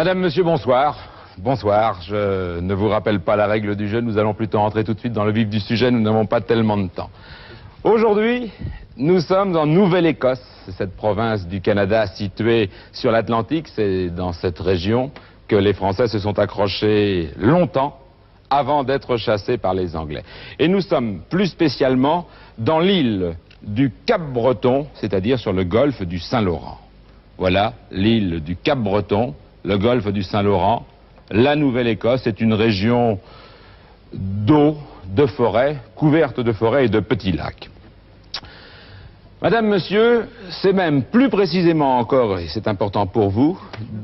Madame, monsieur, bonsoir. Bonsoir. Je ne vous rappelle pas la règle du jeu. Nous allons plutôt rentrer tout de suite dans le vif du sujet. Nous n'avons pas tellement de temps. Aujourd'hui, nous sommes en Nouvelle-Écosse. C'est cette province du Canada située sur l'Atlantique. C'est dans cette région que les Français se sont accrochés longtemps avant d'être chassés par les Anglais. Et nous sommes plus spécialement dans l'île du Cap-Breton, c'est-à-dire sur le golfe du Saint-Laurent. Voilà, l'île du Cap-Breton, le golfe du Saint-Laurent. La Nouvelle-Écosse est une région d'eau, de forêt, couverte de forêts et de petits lacs. Madame, monsieur, c'est même plus précisément encore, et c'est important pour vous,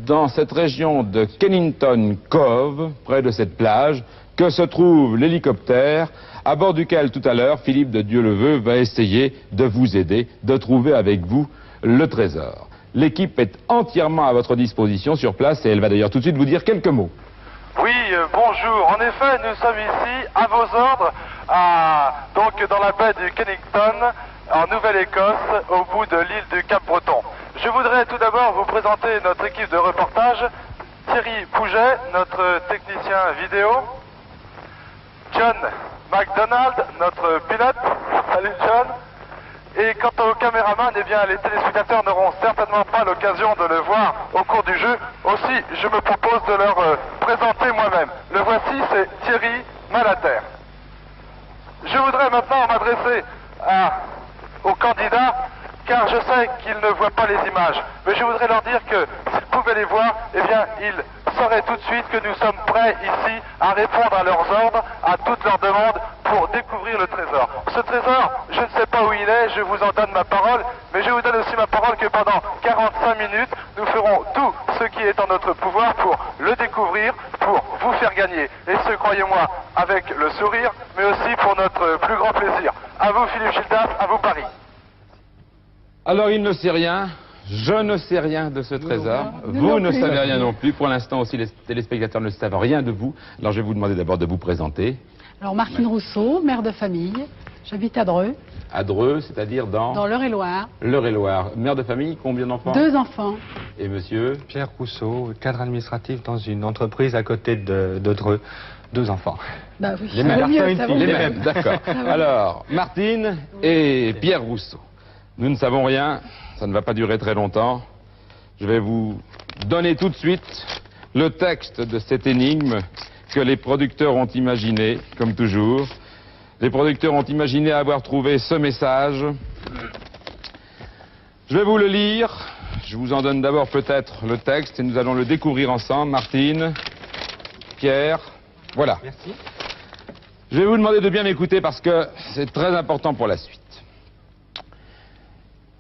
dans cette région de Kennington Cove, près de cette plage, que se trouve l'hélicoptère à bord duquel tout à l'heure Philippe de Dieuleveux va essayer de vous aider, de trouver avec vous le trésor. L'équipe est entièrement à votre disposition sur place et elle va d'ailleurs tout de suite vous dire quelques mots. Oui, bonjour. En effet, nous sommes ici à vos ordres, donc dans la baie du Kennington, en Nouvelle-Écosse, au bout de l'île du Cap-Breton. Je voudrais tout d'abord vous présenter notre équipe de reportage. Thierry Pouget, notre technicien vidéo. John McDonald, notre pilote. Salut John. Et quant au caméraman, eh bien, les téléspectateurs n'auront certainement pas l'occasion de le voir au cours du jeu. Aussi, je me propose de leur présenter moi-même. Le voici, c'est Thierry Malater. Je voudrais maintenant m'adresser aux candidats, car je sais qu'ils ne voient pas les images. Mais je voudrais leur dire que s'ils pouvaient les voir, eh bien, ils sauraient tout de suite que nous sommes prêts ici à répondre à leurs ordres, à toutes leurs demandes pour découvrir le trésor. Ce trésor, je ne sais pas où il est, je vous en donne ma parole, mais je vous donne aussi ma parole que pendant 45 minutes, nous ferons tout ce qui est en notre pouvoir pour le découvrir, pour vous faire gagner. Et ce, croyez-moi, avec le sourire, mais aussi pour notre plus grand plaisir. À vous, Philippe Gildas, à vous, Paris. Alors, il ne sait rien. Je ne sais rien de ce trésor. Vous ne savez rien non plus. Pour l'instant aussi, les téléspectateurs ne savent rien de vous. Alors, je vais vous demander d'abord de vous présenter. Alors, Martine Rousseau, mère de famille. J'habite à Dreux. À Dreux, c'est-à-dire dans l'Eure-et-Loire. L'Eure-et-Loire. Mère de famille, combien d'enfants? 2 enfants. Et monsieur? Pierre Rousseau, cadre administratif dans une entreprise à côté de Dreux. 2 enfants. Bah oui, Les mêmes, d'accord. Alors, Martine et Pierre Rousseau. Nous ne savons rien, ça ne va pas durer très longtemps. Je vais vous donner tout de suite le texte de cette énigme que les producteurs ont imaginé, comme toujours. Les producteurs ont imaginé avoir trouvé ce message. Je vais vous le lire. Je vous en donne d'abord peut-être le texte et nous allons le découvrir ensemble. Martine, Pierre, voilà. Merci. Je vais vous demander de bien m'écouter parce que c'est très important pour la suite.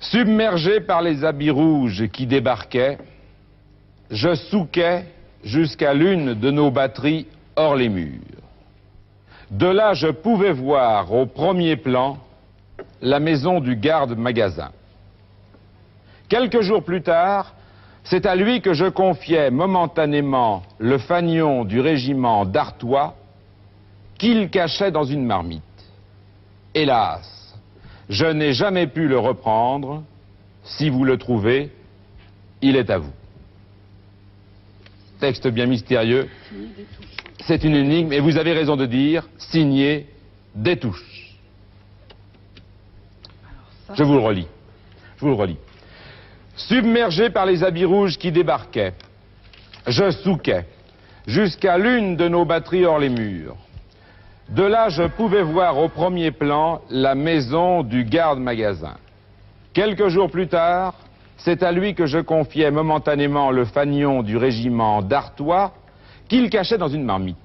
Submergé par les habits rouges qui débarquaient, je souquais jusqu'à l'une de nos batteries hors les murs. De là, je pouvais voir au premier plan la maison du garde-magasin. Quelques jours plus tard, c'est à lui que je confiais momentanément le fanion du régiment d'Artois qu'il cachait dans une marmite. Hélas, je n'ai jamais pu le reprendre. Si vous le trouvez, il est à vous. Texte bien mystérieux. C'est une énigme, et vous avez raison de dire, signé Détouche. Je vous le relis. Je vous le relis. Submergé par les habits rouges qui débarquaient, je souquais jusqu'à l'une de nos batteries hors les murs. De là, je pouvais voir au premier plan la maison du garde-magasin. Quelques jours plus tard, c'est à lui que je confiais momentanément le fanion du régiment d'Artois qu'il cachait dans une marmite.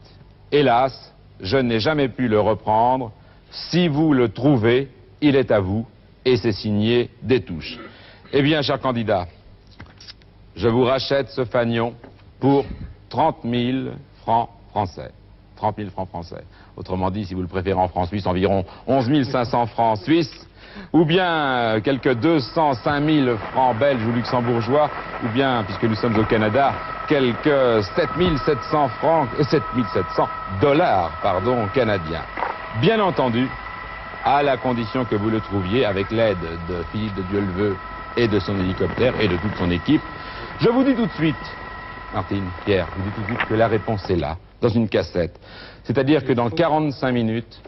Hélas, je n'ai jamais pu le reprendre. Si vous le trouvez, il est à vous et c'est signé Détouche. Eh bien, chers candidats, je vous rachète ce fanion pour 30 000 francs français. 30 000 francs français. Autrement dit, si vous le préférez en francs suisses, environ 11 500 francs suisses, ou bien quelques 205 000 francs belges ou luxembourgeois, ou bien, puisque nous sommes au Canada, quelques 7 700 francs, 7 700 dollars, pardon, canadiens. Bien entendu, à la condition que vous le trouviez avec l'aide de Philippe de Dieuleveux et de son hélicoptère et de toute son équipe. Je vous dis tout de suite Martine, Pierre, vous dites tout de suite que la réponse est là, dans une cassette. C'est-à-dire que dans 45 minutes,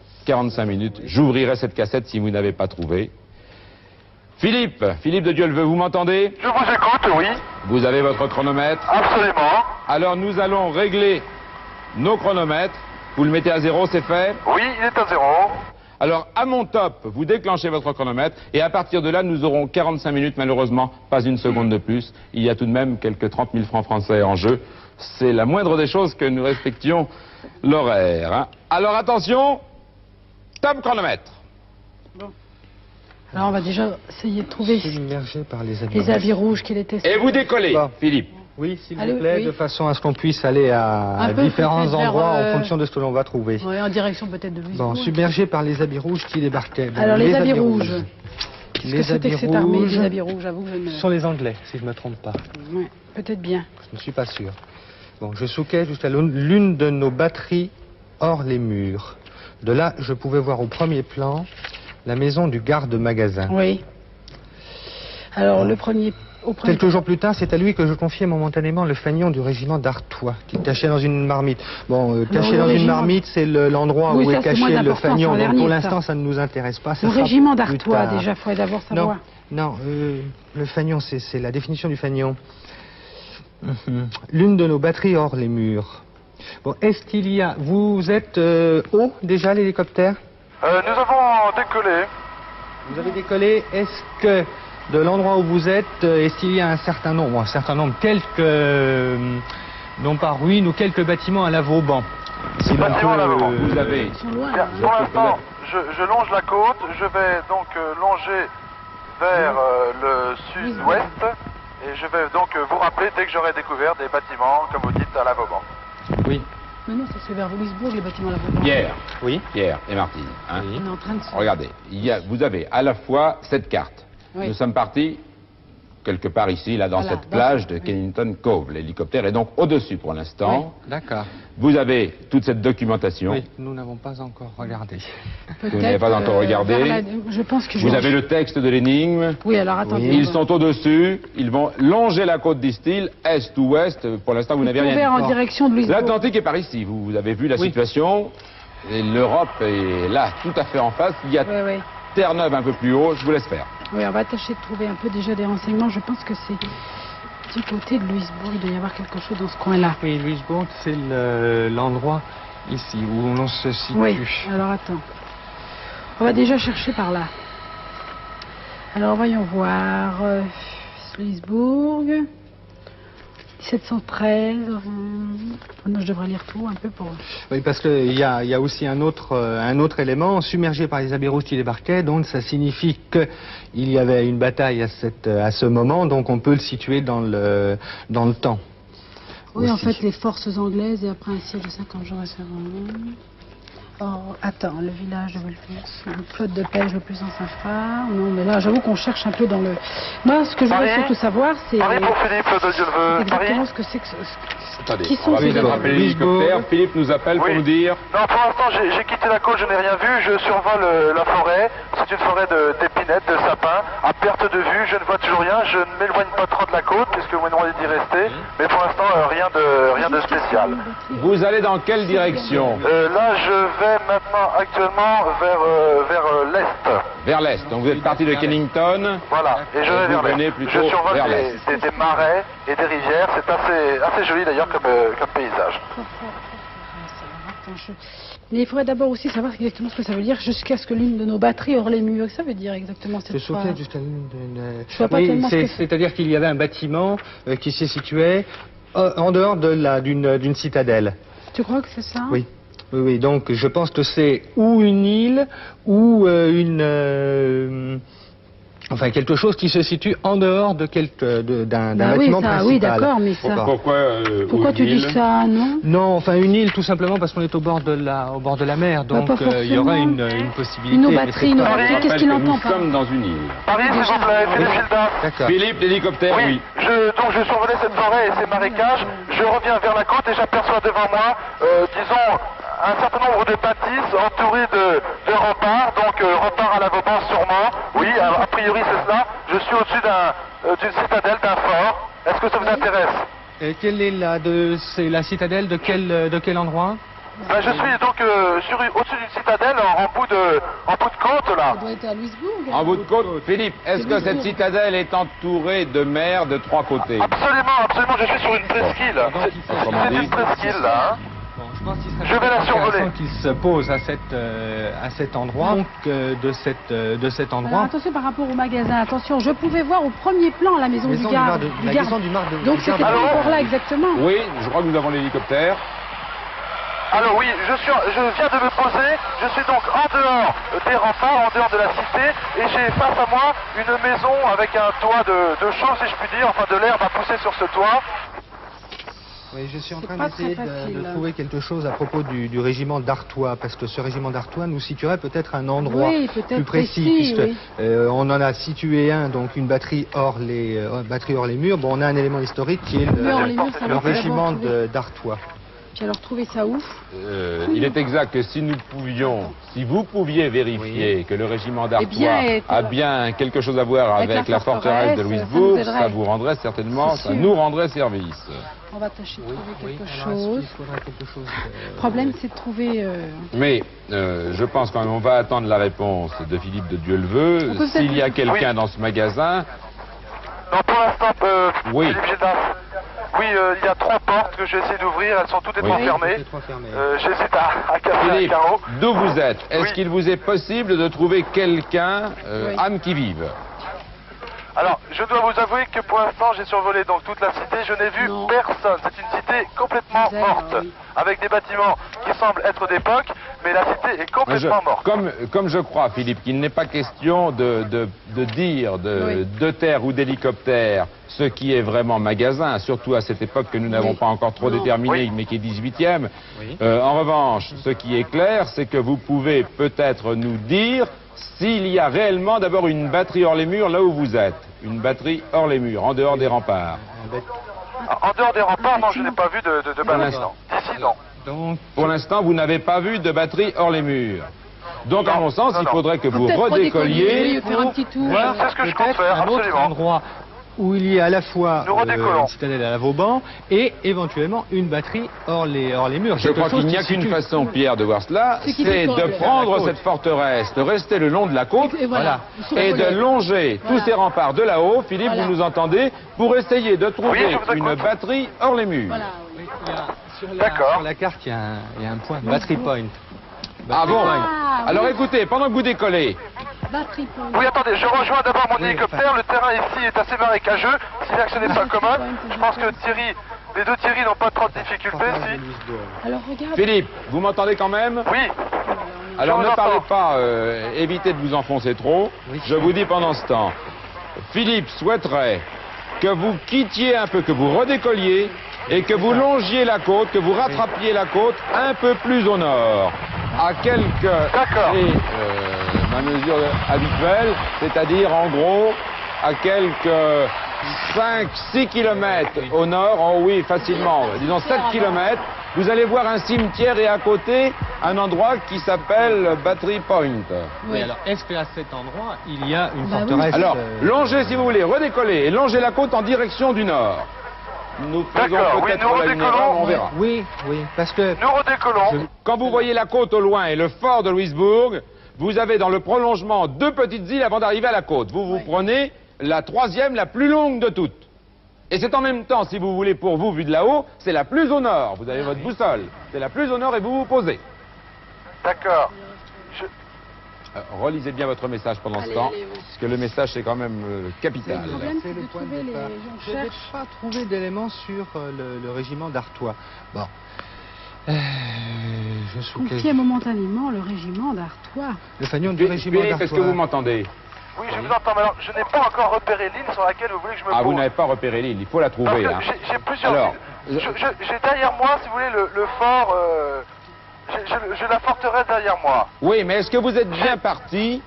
j'ouvrirai cette cassette si vous n'avez pas trouvé. Philippe de Dieuleveux, vous m'entendez? Je vous écoute, oui. Vous avez votre chronomètre? Absolument. Alors nous allons régler nos chronomètres. Vous le mettez à 0, c'est fait? Oui, il est à 0. Alors à mon top, vous déclenchez votre chronomètre et à partir de là, nous aurons 45 minutes, malheureusement, pas une seconde de plus. Il y a tout de même quelques 30 000 francs français en jeu. C'est la moindre des choses que nous respections l'horaire. Hein. Alors attention, top chronomètre. Alors on va déjà essayer de trouver Submergé par les les habits rouges qu'il était. Et vous décollez, Bon. Philippe. Oui, s'il Allez, vous plaît, oui. de façon à ce qu'on puisse aller à Un peu différents peut-être vers, endroits en fonction de ce que l'on va trouver. Ouais, en direction peut-être de Louisbourg. Bon, submergé par les habits rouges qui débarquaient. Bon, Alors les habits rouges. Qu'est-ce que Les c'était que habits cette armée rouges des habits rouges? J'avoue que je ne... Ce sont les Anglais, si je ne me trompe pas. Ouais, peut-être bien. Je ne suis pas sûr. Bon, je souquais jusqu'à l'une de nos batteries hors les murs. De là, je pouvais voir au premier plan la maison du garde-magasin. Oui. Alors le premier... Au premier... Quelques jours plus tard, c'est à lui que je confiais momentanément le fanion du régiment d'Artois, qu'il cachait dans une marmite. Bon, caché le dans une régiment- marmite, c'est l'endroit Oui, où ça, est c'est caché moins le d'importance, fanion. en Donc dernier, pour ça. l'instant, ça ne nous intéresse pas. Ça Le sera régiment plus d'Artois, tard. déjà, il faudrait d'abord savoir. Non, le fanion, c'est la définition du fanion. L'une de nos batteries hors les murs. Bon, est-ce qu'il y a... Vous êtes haut déjà, l'hélicoptère? Nous avons décollé. Vous avez décollé. Est-ce que de l'endroit où vous êtes, est-ce qu'il y a un certain nombre, quelques, non pas ruines ou quelques bâtiments à la Vauban? Si l'on Bâtiments à la Vauban. Vous avez... Ils sont loin, Bien, là. pour l'instant, je longe la côte. Je vais donc longer vers le sud-ouest. Et je vais donc vous rappeler dès que j'aurai découvert des bâtiments, comme vous dites, à la Vauban. Oui. Mais non, ça se fait vers Louisbourg, les bâtiments là bas. Pierre, Oui. Pierre et Martine. Hein. Oui. On est en train de se... Regardez, vous avez à la fois cette carte. Oui. Nous sommes partis quelque part ici, là, dans Voilà, cette dans plage ce- de oui. Kennington Cove. L'hélicoptère est donc au-dessus pour l'instant. D'accord. Vous avez toute cette documentation. Oui, nous n'avons pas encore regardé. Vous n'avez pas encore regardé. vers je pense que je... Vous avez le texte de l'énigme. Oui, alors attendez. Ils sont au-dessus. Ils vont longer la côte d'Istil, est ou ouest. Pour l'instant, vous n'avez rien Vers dit. en direction de Louisbourg. L'Atlantique est par ici. Vous avez vu la Oui. situation. Et l'Europe est là, tout à fait en face. Il y a Oui, oui. Terre-Neuve un peu plus haut. Je vous laisse faire. Oui, on va tâcher de trouver un peu déjà des renseignements. Je pense que c'est du côté de Louisbourg. Il doit y avoir quelque chose dans ce coin-là. Oui, Louisbourg, c'est l'endroit ici où l'on se situe. Oui, alors attends. On va déjà chercher par là. Alors voyons voir. Louisbourg. 1713. Non, je devrais lire tout un peu pour... Oui, parce qu'il y a aussi un autre élément, submergé par les habits rouges qui débarquaient, donc ça signifie qu'il y avait une bataille à ce moment, donc on peut le situer dans le temps. Oui, en aussi. fait, les forces anglaises et après un siège de 50 jours et 50 Oh, attends, le village de Wolfens, une flotte de pêche le plus en Saint-Phare. Non, mais là, j'avoue qu'on cherche un peu dans le... Moi, ce que je veux Paris surtout savoir, c'est Paris pour Philippe de Dieuleveux. exactement Paris. ce que c'est que... Attendez, Qui sont on va ces peut-être gens rappeler Louisbourg. l'hélicoptère. Philippe nous appelle pour Oui. nous dire... Non, pour l'instant, j'ai quitté la côte, je n'ai rien vu. Je survole la forêt. C'est une forêt d'épinettes, de sapins. À perte de vue, je ne vois toujours rien. Je ne m'éloigne pas trop de la côte, puisque vous m'avez demandé d'y rester. Mais pour l'instant, rien de spécial. Vous allez dans quelle direction? Là, je vais maintenant actuellement vers l'est. Vers l'est. Donc vous êtes parti de Kennington. Voilà, et je vais Vous vers venez l'est. plutôt Je survole vers des marais et des rivières. C'est assez joli d'ailleurs comme paysage. Attends, Mais il faudrait d'abord aussi savoir exactement ce que ça veut dire jusqu'à ce que l'une de nos batteries hors les murs. Ça veut dire exactement cette Je soufflais phrase. jusqu'à l'une d'une... Je vois pas Oui, tellement ce que c'est. c'est-à-dire qu'il y avait un bâtiment qui se situait en dehors d'une citadelle. Tu crois que c'est ça? Oui. Oui, oui, donc je pense que c'est ou une île ou enfin quelque chose qui se situe en dehors d'un Bah oui, bâtiment ça, principal. oui, d'accord, mais ça... Pourquoi tu dis ça, non? Non, enfin une île tout simplement parce qu'on est au bord de la mer, donc pas il y aura forcément. une possibilité. Une mais batterie, c'est une pas- batterie, Je qu'est-ce rappelle qu'il que entend nous par sommes dans une île. Paris, s'il vous plaît, Philippe Gildas. D'accord. Philippe, l'hélicoptère, oui. Donc je survolais cette forêt et ces marécages. Je reviens vers la côte et j'aperçois devant moi, disons, un certain nombre de bâtisses entourées de remparts. Donc remparts à la Vauban sûrement. Oui, a priori c'est cela. Je suis au-dessus d'une citadelle, d'un fort. Est-ce que ça vous intéresse? Et quelle est c'est la citadelle de quel endroit? Ben, je suis donc au-dessus d'une citadelle en bout de côte là. Ça doit être à Louisbourg. En bout de côte, Philippe, est-ce que cette citadelle est entourée de mer de trois côtés? Absolument, absolument, je suis sur une presqu'île. Donc, C'est une presqu'île là. Hein. Bon, je pense qu'il serait Je vais la survoler. intéressant qu'il se pose à cet endroit. Donc, de cet Alors, endroit. attention par rapport au magasin, attention, je pouvais voir au premier plan la maison du Maison garde. la maison du Mar de Donc du c'était Garde. pas encore là exactement. Oui, je crois que nous avons l'hélicoptère. Alors oui, je viens de me poser, je suis donc en dehors des remparts, en dehors de la cité, et j'ai face à moi une maison avec un toit de chaux, si je puis dire, enfin de l'herbe à pousser sur ce toit. Oui, je suis en C'est train pas d'essayer très facile. de trouver quelque chose à propos du régiment d'Artois, parce que ce régiment d'Artois nous situerait peut-être un endroit Oui, peut-être plus précis, précis, puisque oui. on en a situé un, donc une batterie hors les murs. Bon, on a un élément historique qui est Mais hors les murs, ça le va régiment d'abord trouver. d'Artois. Puis alors trouver ça où? Il est exact que si vous pouviez vérifier que le régiment d'Artois bien, a bien quelque chose à voir avec avec la la forteresse de forteresse, Louisbourg, ça nous aiderait. ça vous rendrait certainement, C'est ça sûr. nous rendrait service. On va tâcher de trouver quelque alors, chose. il faudrait quelque chose. Le problème c'est de trouver... Mais je pense quand même on va attendre la réponse de Philippe de On Dieuleveux. peut S'il y a peut-être- quelqu'un Oui. dans ce magasin, Non, pour l'instant, Oui. Philippe Gildas, oui, il y a 3 portes que j'ai essayé d'ouvrir, elles sont toutes les Oui. trois Oui, fermées. toutes les trois fermées. J'hésite à casser un Philippe, carreau. d'où vous êtes? Est-ce Oui. qu'il vous est possible de trouver quelqu'un, Oui. âme qui vive? Alors, je dois vous avouer que pour l'instant, j'ai survolé donc toute la cité, je n'ai vu Non. personne. C'est une cité complètement Misère, morte, oui. avec des bâtiments qui semblent être d'époque, mais la cité est complètement morte. Comme je crois, Philippe, qu'il n'est pas question de dire Oui. de terre ou d'hélicoptère ce qui est vraiment magasin, surtout à cette époque que nous n'avons Oui. pas encore trop Non. déterminée, Oui. mais qui est 18e. Oui. En revanche, ce qui est clair, c'est que vous pouvez peut-être nous dire s'il y a réellement d'abord une batterie hors les murs là où vous êtes. Une batterie hors les murs, en dehors des remparts. En dehors des remparts, non, je n'ai pas vu de bâtiment. l'instant. D'ici, non. Donc, Pour l'instant, vous n'avez pas vu de batterie hors les murs. Donc, à Non, mon sens, non, il non. faudrait que Faut vous peut-être redécolliez. oui, faire un petit tour. voir C'est ce que je compte peut-être faire, un autre absolument. endroit où il y a à la fois Nous redécollons. une citadelle à la Vauban et éventuellement une batterie hors les murs. Je Quelque crois chose qu'il n'y a qui qu'une situe- façon, Pierre, de voir cela, C'est qu'il c'est décolle. de prendre La côte. cette forteresse, de rester le long de la côte Et voilà. et de longer Voilà. tous ces remparts de là-haut, Philippe, Voilà. vous nous entendez, pour essayer de trouver Oui, je vous écoute. une batterie hors les murs. Voilà, oui. Oui, il y a- D'accord. Sur la carte, il y a un point. Battery point. Ah bon Ah, Alors oui. écoutez, pendant que vous décollez, Batterie point. Oui, attendez, je rejoins d'abord mon Oui, hélicoptère. Le terrain ici est assez marécageux. Si bien que ce n'est pas commun. Je pense que les deux Thierry n'ont pas trop de difficultés. Si. Alors regarde. Philippe, vous m'entendez quand même? Oui, Alors Je ne vous parlez entends. pas, évitez de vous enfoncer trop. Oui. Je vous dis pendant ce temps, Philippe souhaiterait que vous quittiez un peu, que vous redécolliez et que vous longiez la côte, que vous rattrapiez la côte un peu plus au nord, à quelques... D'accord. Et ma mesure habituelle, c'est-à-dire en gros à quelques 5-6 kilomètres au nord, oh oui, facilement, disons 7 kilomètres, vous allez voir un cimetière et à côté un endroit qui s'appelle Battery Point. Oui, alors est-ce qu'à cet endroit, il y a une Bah oui. forteresse Alors, longez si vous voulez, redécollez et longez la côte en direction du nord. Nous faisons D'accord, oui, peut-être nous là une redécollons. erreur, on verra. Oui, oui, parce que nous redécollons. Quand vous voyez la côte au loin et le fort de Louisbourg, vous avez dans le prolongement 2 petites îles avant d'arriver à la côte. Vous Oui. prenez la 3e, la plus longue de toutes. Et c'est en même temps, si vous voulez, pour vous, vu de là-haut, c'est la plus au nord. Vous avez votre boussole. C'est la plus au nord et vous vous posez. D'accord. Relisez bien votre message pendant ce Allez, temps, allez, oui. parce que le message, c'est quand même capital. Le problème, c'est le de point de trouver les... départ. On Je n'ai cherche. pas trouvé d'éléments sur le régiment d'Artois. Bon. Je suis Confier momentanément le régiment d'Artois. le fanion du régiment Philippe, d'Artois. est-ce que vous m'entendez? Oui, je vous entends. Mais alors, je n'ai pas encore repéré l'île sur laquelle vous voulez que je me Ah, pose. vous n'avez pas repéré l'île, il faut la Parce trouver. que hein. j'ai plusieurs Alors, îles. J'ai derrière moi, si vous voulez, le fort. J'ai la forteresse derrière moi. Oui, mais est-ce que vous êtes bien parti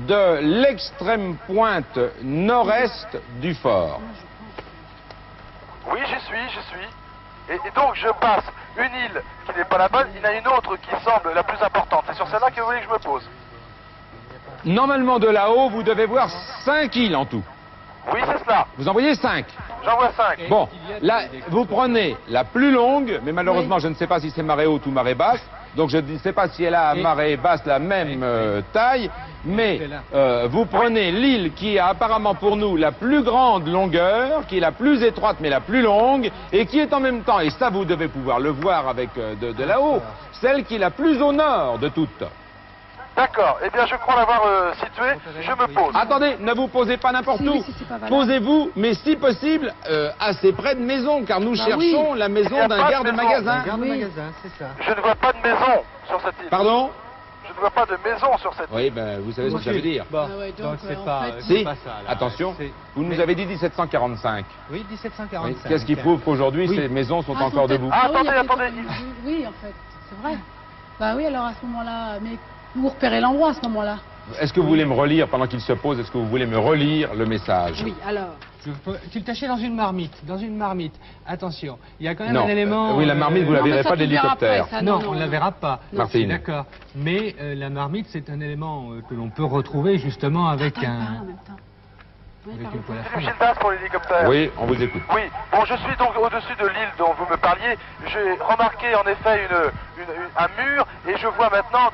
de l'extrême pointe nord-est du fort? Oui, j'y suis. Et donc, je passe une île qui n'est pas la bonne, il y en a une autre qui semble la plus importante. C'est sur celle-là que vous voulez que je me pose. Normalement, de là-haut, vous devez voir 5 îles en tout. Oui, c'est cela. Vous en voyez 5. J'en vois 5. Bon, là, vous prenez la plus longue, mais malheureusement, je ne sais pas si c'est marée haute ou marée basse. Donc, je ne sais pas si elle a à marée basse la même taille. Mais vous prenez l'île qui a apparemment pour nous la plus grande longueur, qui est la plus étroite mais la plus longue, et qui est en même temps, et ça vous devez pouvoir le voir avec de là-haut, celle qui est la plus au nord de toutes. D'accord. Eh bien, je crois l'avoir situé. Je me pose. Attendez, ne vous posez pas n'importe où. c'est pas valable. Posez-vous, mais si possible, assez près de maison, car nous cherchons la Il y maison a d'un pas de garde-magasin. Garde magasin, c'est ça. Je ne vois pas de maison sur cette île. Pardon? Je ne vois pas de maison sur cette île. Oui, ben, vous savez ce que ça veut dire. Bon, Ah ouais, donc donc, c'est en pas, fait, c'est Si, pas ça. là. attention, C'est- vous nous avez dit 1745. Oui, 1745. Oui. Qu'est-ce qui prouve qu'aujourd'hui Oui. ces maisons sont Ah, encore peut-être- debout? Ah, oui, il y a attendez, peut-être- Oui, en fait, c'est vrai. Bah oui, alors à ce moment-là, mais vous repérez l'endroit à ce moment-là. Est-ce que vous voulez me relire pendant qu'il se pose? Est-ce que vous voulez me relire le message? Oui, alors. Tu le tachais dans une marmite, Attention, il y a quand même Non, un élément... oui, la marmite, vous la Non, mais verrez ça, pas tu le verras d'hélicoptère. après, ça, Non, on ne la verra pas. Non. Martine. D'accord. Mais la marmite, c'est un élément que l'on peut retrouver justement avec Attends, un... parle en même temps. Oui, avec parle. une poêle à Philippe frire. Gildas pour l'hélicoptère. Oui, on vous écoute. Oui, bon, je suis donc au-dessus de l'île dont vous me parliez. J'ai remarqué en effet un mur et je vois maintenant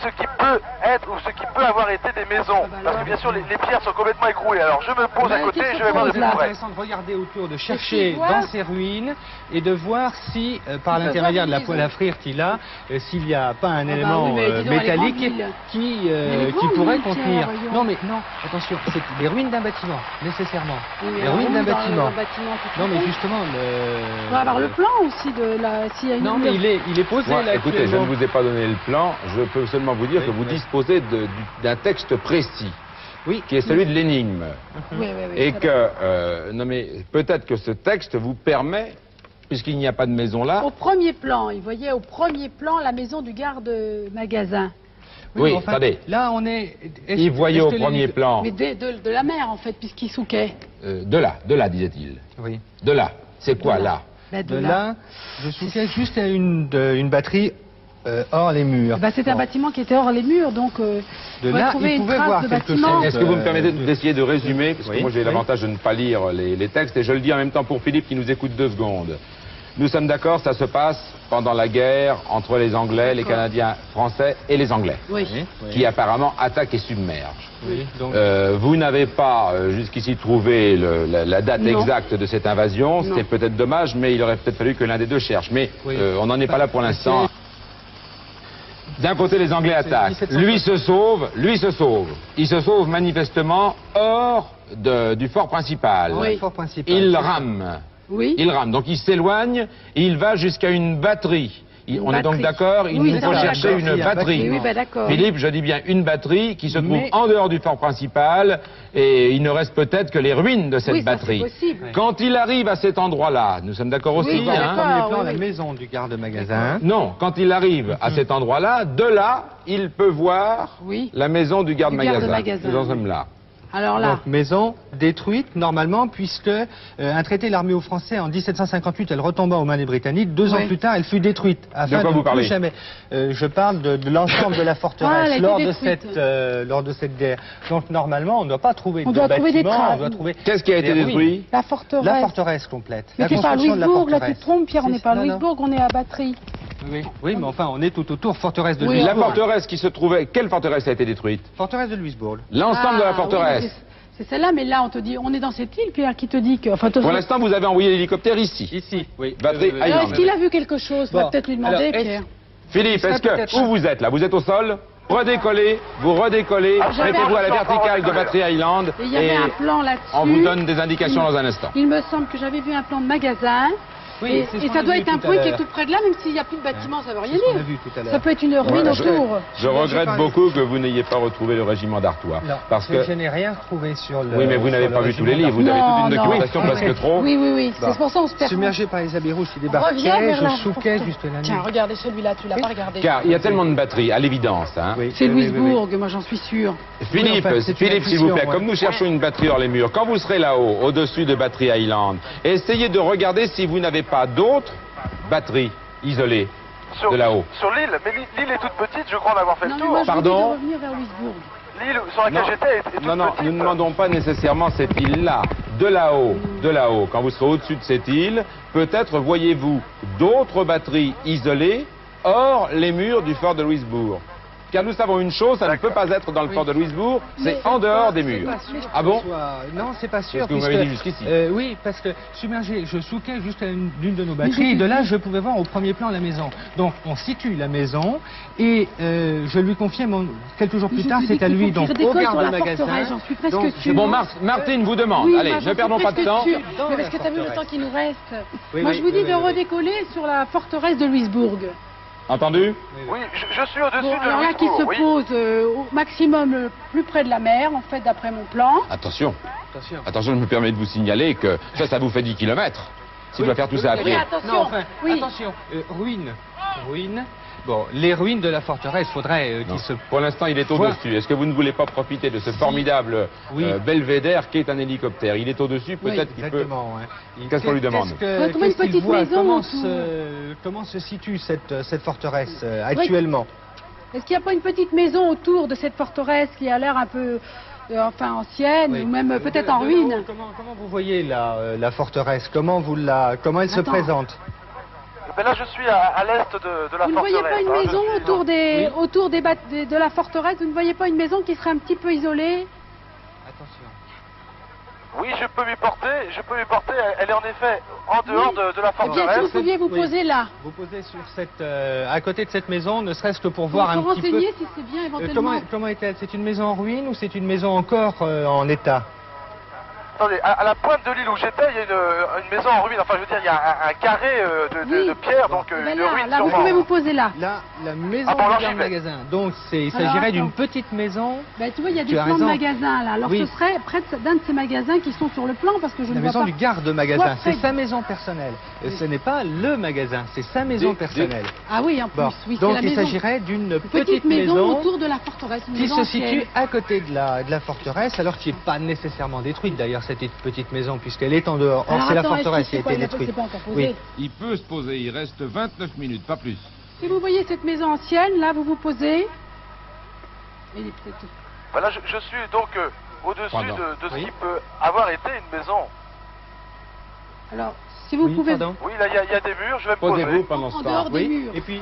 ce qui peut être ou ce qui peut avoir été des maisons. Parce que bien sûr, les pierres sont complètement écroulées. Alors je me pose à côté et je vais voir de pose, plus là. C'est près. intéressant de regarder autour, de chercher puis voir. dans ces ruines et de voir si, par peut l'intermédiaire de la voir poêle à frire qu'il a, s'il n'y a pas un bah élément oui, mais dis donc, elle est métallique grande, l'île. qui, Elle est qui grande, pourrait l'île, contenir... Pierre, voyons. Non mais non, attention, c'est les ruines d'un bâtiment, nécessairement. Oui, Les alors, ruines d'un oui, dans bâtiment. le bâtiment tout Non mais compte. justement, On va avoir le plan aussi de la. S'il y a une Non mais il est posé Moi, là écoutez, je ne actuellement. vous ai pas donné le plan. Je peux seulement vous dire Oui, que vous oui. disposez d'un texte précis, Oui. qui est celui de l'énigme. Oui, oui, oui. Et ça que, non mais peut-être que ce texte vous permet, puisqu'il n'y a pas de maison là. va. Au premier plan, il voyait au premier plan la maison du garde-magasin. Oui, mais enfin, attendez. Là on est... Il voyait au premier plan. Mais de la mer, en fait, puisqu'il souquait. De là, disait-il. Oui. De là. C'est quoi De là. là? Bah, De là, je souquais juste à une batterie hors les murs. Bah, c'était un Bon. bâtiment qui était hors les murs, donc De on va là, trouver il une pouvait trace voir de quelque bâtiment. chose. Est-ce que vous me permettez d'essayer de résumer? Parce que Oui, moi j'ai oui. l'avantage de ne pas lire les textes, et je le dis en même temps pour Philippe qui nous écoute 2 secondes. Nous sommes d'accord, ça se passe pendant la guerre entre les Anglais, les D'accord. Canadiens français et les Anglais, Oui. qui apparemment attaquent et submergent. Oui, donc... Vous n'avez pas jusqu'ici trouvé la date Non. exacte de cette invasion, Non. c'est peut-être dommage, mais il aurait peut-être fallu que l'un des deux cherche. Mais Oui. on n'en est pas là pour l'instant. D'un côté, les Anglais attaquent. 1760. Lui se sauve. Il se sauve manifestement hors du fort principal. Oui. Le fort principal. Il rame. Oui. Il rame. Donc il s'éloigne et il va jusqu'à une batterie. On est donc batterie. d'accord, il Oui, nous ça, faut on est chercher d'accord. une Il y a un batterie. Oui, bah, d'accord. Philippe, je dis bien une batterie qui se trouve Mais- en dehors du fort principal et il ne reste peut-être que les ruines de cette Oui, ça, c'est batterie. possible. Quand il arrive à cet endroit-là, nous sommes d'accord aussi, Oui, Dans le d'accord. premier plan, oui, la oui. maison du garde-magasin. Non, quand il arrive à cet endroit-là, de là, il peut voir Oui. la maison du garde-magasin. garde-magasin, Nous en oui. sommes là. Alors là, Donc, maison détruite normalement puisque un traité de l'armée aux Français en 1758, elle retomba aux mains des Britanniques. 2 ans Oui. plus tard, elle fut détruite. Afin quoi de vous ne parlez plus jamais. Je parle de l'ensemble de la Ah, forteresse elle a été lors détruite. de cette guerre. Donc normalement, on ne doit pas trouver On de doit trouver des bâtiments, traces. on doit trouver Qu'est-ce qui a été des ruines. détruit? la forteresse. La forteresse complète. Mais la tu parles construction de la Louisbourg, là tu forteresse. te trompes, Pierre, on Si, n'est pas à non, non. Louisbourg, on est à Batterie. Oui, mais enfin, on est tout autour forteresse de Oui, La Louisbourg. forteresse qui se trouvait... Quelle forteresse a été détruite? Forteresse de Louisbourg. L'ensemble de la Ah, forteresse. oui, c'est celle-là, mais là on te dit, on est dans cette île, Pierre, qui te dit que. Enfin, Pour l'instant, vous avez envoyé l'hélicoptère ici. Ici, oui. Batterie Alors, Island. est-ce qu'il a vu quelque chose? On va Bon, peut-être lui demander, alors, est-ce- Pierre. Philippe, Ça est-ce peut-être que... Où vous êtes là? Vous êtes au sol? Redécollez, vous redécollez, j'avais mettez-vous à la un- verticale de Batterie Island Et il y avait un plan là-dessus. on vous donne des indications dans un instant. Il me semble que j'avais vu un plan de magasin. Oui, c'est ce et qu'on ça a doit vu être un tout à point qui est l'heure. tout près de là, même s'il n'y a plus de bâtiment, ça veut rien C'est ce qu'on a dire. vu tout à l'heure. Ça peut être une ruine Ouais, autour. Je regrette pas- beaucoup que vous n'ayez pas retrouvé le régiment d'Artois. Non, Parce que... je n'ai rien trouvé sur le. Oui, mais vous n'avez sur pas le vu tous les régiment livres. Vous avez toute une Non, documentation non. presque trop. Oui, oui, oui. Bah. C'est pour ça qu'on se perd. Submergé par les habits rouges qui Reviens débarquaient, vers je là. souquais juste la nuit. Tiens, regardez celui-là, tu l'as pas regardé. Car il y a tellement de batteries, à l'évidence. Hein. Oui, C'est oui, oui, oui. Louisbourg, moi j'en suis sûr. Philippe, Oui, enfin, c'est une Philippe, s'il vous plaît, intuition, comme nous cherchons une batterie hors les murs, quand vous serez là-haut, au-dessus de Batterie Island, essayez de regarder si vous n'avez pas d'autres batteries isolées de là-haut. Sur l'île, mais l'île est toute petite, je crois en avoir fait Non, le mais moi tour. je vous dis Pardon de revenir vers Louisbourg. L'île sur laquelle Non. j'étais est toute Non, non, petite. nous ne demandons pas nécessairement cette île-là. de là-haut, quand vous serez au-dessus de cette île, peut-être voyez-vous d'autres batteries isolées hors les murs du fort de Louisbourg. Car nous savons une chose, ça ne peut pas être dans le fort de Louisbourg, c'est en dehors des murs. Ah bon? Non, c'est pas sûr. C'est ce que vous m'avez dit jusqu'ici. Oui, parce que submergé, je souquais juste l'une de nos batteries, et de là, je pouvais voir au premier plan la maison. Donc, on situe la maison, et je lui confiais, quelques jours plus tard, c'est à lui, donc au garde-magasin. Bon, Martine vous demande, oui, allez, ne perdons pas de temps. Mais parce que tu as vu le temps qui nous reste. Moi, je vous dis de redécoller sur la forteresse de Louisbourg. Entendu? Oui, je suis au-dessus de Alors là, qui se Louisbourg, pose au maximum plus près de la mer, en fait, d'après mon plan. Attention, je me permets de vous signaler que ça vous fait 10 km. S'il doit faire tout ça à pied. Oui, attention. Non, enfin, attention, ruines. Bon, les ruines de la forteresse, faudrait qu'ils se... Pour l'instant, il est au-dessus. Est-ce que vous ne voulez pas profiter de ce formidable belvédère qu'est un hélicoptère? Il est au-dessus, peut-être qu'il peut... Qu'est-ce qu'on lui demande? Une petite maison comment se situe cette forteresse actuellement? Est-ce qu'il n'y a pas une petite maison autour de cette forteresse qui a l'air un peu... ancienne, ou même peut-être en ruine? Comment vous voyez la forteresse? Comment elle se présente? Ben là, je suis à l'est de la forteresse. Vous ne voyez pas une maison autour de la forteresse? Vous ne voyez pas une maison qui serait un petit peu isolée? Attention. Oui, je peux m'y porter. Elle est en effet en dehors de la Eh bien, forteresse. si vous pouviez vous poser là. Vous posez sur à côté de cette maison, ne serait-ce que pour voir un petit peu... renseigner si c'est bien éventuellement... Comment est-elle? C'est une maison en ruine ou c'est une maison encore en état? Attendez, à la pointe de l'île où j'étais, il y a une maison en ruine. Enfin, je veux dire, il y a un carré de pierre, donc une ruine là, vous sûrement. pouvez vous poser là. Là, la maison alors du j'y vais. magasin. Donc, il s'agirait d'une petite maison. Ben, tu vois, il y a des Tu as plans de raison. magasins là. Alors ce serait près d'un de ces magasins qui sont sur le plan parce que je La ne vois maison pas. du garde-magasin, Soit c'est près. sa maison personnelle. Ce n'est pas le magasin, c'est sa maison personnelle. Ah oui, en plus, Bon. oui, c'est Donc la il maison. s'agirait d'une Une petite maison autour de la forteresse. Une qui maison se ancienne. situe à côté de la forteresse, alors qui n'est pas nécessairement détruite d'ailleurs, cette petite maison, puisqu'elle est en dehors. Or, Alors, c'est la attends, forteresse est-ce qui a que été c'est quoi, détruite. c'est pas encore posé. Oui. Il peut se poser, il reste 29 minutes, pas plus. Si vous voyez cette maison ancienne, là, vous vous posez. Et peut-être- Ben là, je suis donc au-dessus Pardon. de ce qui peut avoir été une maison. Alors, si vous Oui, pouvez. pardon. Oui, là, il y a des murs, je vais me poser. Posez-vous pendant ce En temps. dehors des Oui, murs. et puis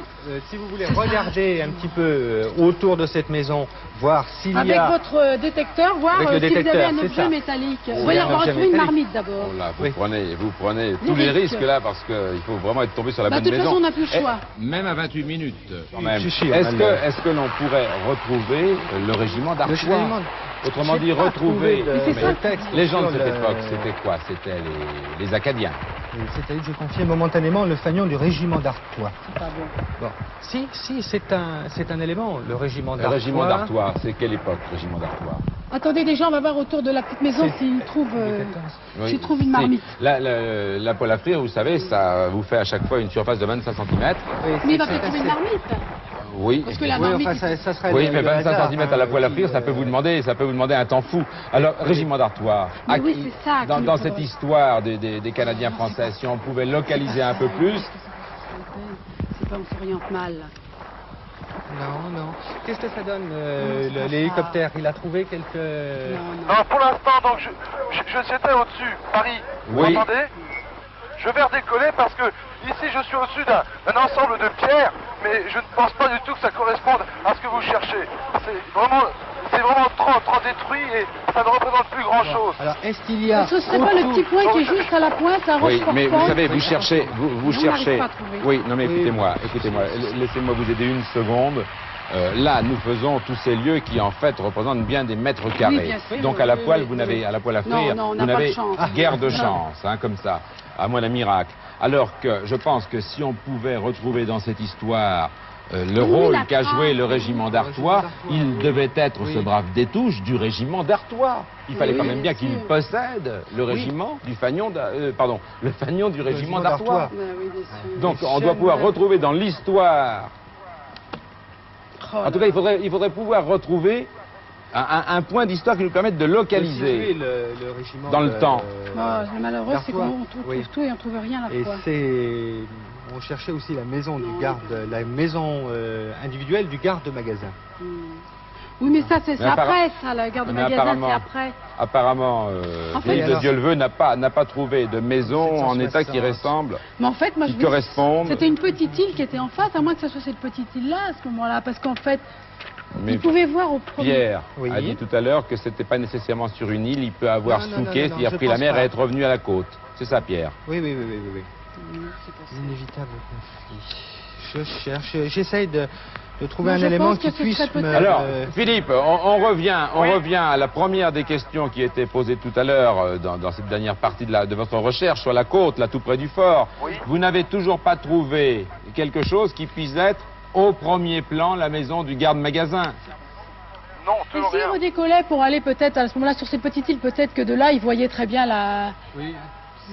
si vous voulez regarder un petit peu autour de cette maison, voir s'il y Avec a... votre détecteur, voir Avec le si vous avez détecteur, un c'est objet ça. métallique. Oui, Voyez, un on va objet retrouver une métallique. marmite d'abord. Oh là, Oui. vous prenez tous Les les risques. risques là parce qu'il faut vraiment être tombé sur la Bah, bonne de toute maison. façon, on n'a plus le choix. Même à 28 minutes, quand même. Si, si, Est-ce que l'on pourrait retrouver le régiment d'Artois? Autrement dit, retrouver... Mais c'est ça. Les gens de cette époque, c'était quoi? C'était les Acadiens. C'est-à-dire que j'ai confié momentanément le fanion du régiment d'Artois. C'est pas bon. Bon. Si, c'est un élément, le régiment Le d'Artois. régiment d'Artois, c'est quelle époque, le régiment d'Artois? Attendez, déjà, on va voir autour de la petite maison s'il trouve, Oui, s'il trouve une si. marmite. La poêle à frire, vous savez, ça vous fait à chaque fois une surface de 25 cm. Mais il va peut-être trouver une marmite. Oui. Parce que la Oui, marmite. enfin, ça serait Oui, le- mais le 25 hasard, cm à la poêle à frire, aussi, ça peut vous demander un temps fou. Alors, régiment d'Artois, Mais oui, c'est ça qu'il dans faudrait. cette histoire des Canadiens français, si on pouvait localiser un peu plus, C'est pas, on s'oriente mal. Non. Qu'est-ce que ça donne, l'hélicoptère? Il a trouvé quelques... Non. Non, pour l'instant, donc, j'étais au-dessus, Paris. Vous Oui. entendez? Je vais redécoller parce que ici, je suis au-dessus d'un ensemble de pierres, mais je ne pense pas du tout que ça corresponde à ce que vous cherchez. C'est vraiment trop détruit et ça ne représente plus grand-chose. Alors, est-ce qu'il y a... Ce serait pas le petit point qui est juste à la pointe, à oui, Rochefort. mais vous savez, vous cherchez, vous on n'arrive cherchez. pas à trouver. Oui, non mais Oui. écoutez-moi, laissez-moi vous aider une seconde. Là, nous faisons tous ces lieux qui en fait représentent bien des mètres carrés. bien sûr. Donc à la Oui, poêle, oui, vous oui. n'avez à la poêle à Non, frire, non, on vous n'a pas de n'avez chance. guère de Non. chance, hein, comme ça, à moins d'un miracle. Alors que je pense que si on pouvait retrouver dans cette histoire le Oui, rôle la qu'a joué trace. le régiment d'Artois, il devait être ce brave Détouche du régiment d'Artois. Il fallait Oui, quand même bien bien qu'il sûr. possède le régiment du fanion, le fanion du régiment d'Artois. Ben oui, bien sûr. Donc on doit pouvoir retrouver dans l'histoire. Oh En tout cas, il faudrait pouvoir retrouver un point d'histoire qui nous permette de localiser le régiment dans le temps. Le malheureux, c'est d'Artois. qu'on trouve Oui. tout et on trouve rien à la Et fois. on cherchait aussi la maison du garde, la maison individuelle du garde de magasin. Hmm. Oui, mais ça, c'est Mais après, ça, la gare de mais magasin, apparemment- c'est après. Apparemment, En fait, Philippe de alors- Dieuleveux n'a pas trouvé de maison en état qui 760. ressemble. Mais en fait, moi, Qui je veux- correspondent. C'était une petite île qui était en face, à moins que ce soit cette petite île-là, à ce moment-là, parce qu'en fait, Mais vous pouvez voir au premier... Pierre Oui. a dit tout à l'heure que c'était pas nécessairement sur une île, il peut avoir Non, non, souqué, non, s'il a je pris la pense mer pas. et être revenu à la côte. C'est ça, Pierre. Oui, oui, oui, oui, oui, oui. C'est pour ça. Inévitable conflit. Je cherche, j'essaye de trouver Moi, un je élément pense qui que ce puisse serait me... peut-être- Alors, Philippe, on revient Oui. à la première des questions qui était posée tout à l'heure dans cette dernière partie de votre recherche sur la côte, là tout près du fort. Oui. Vous n'avez toujours pas trouvé quelque chose qui puisse être au premier plan la maison du garde-magasin. Non, Et toujours si rien. on décollait pour aller peut-être à ce moment-là sur cette petite île, peut-être que de là, ils voyaient très bien la... Oui,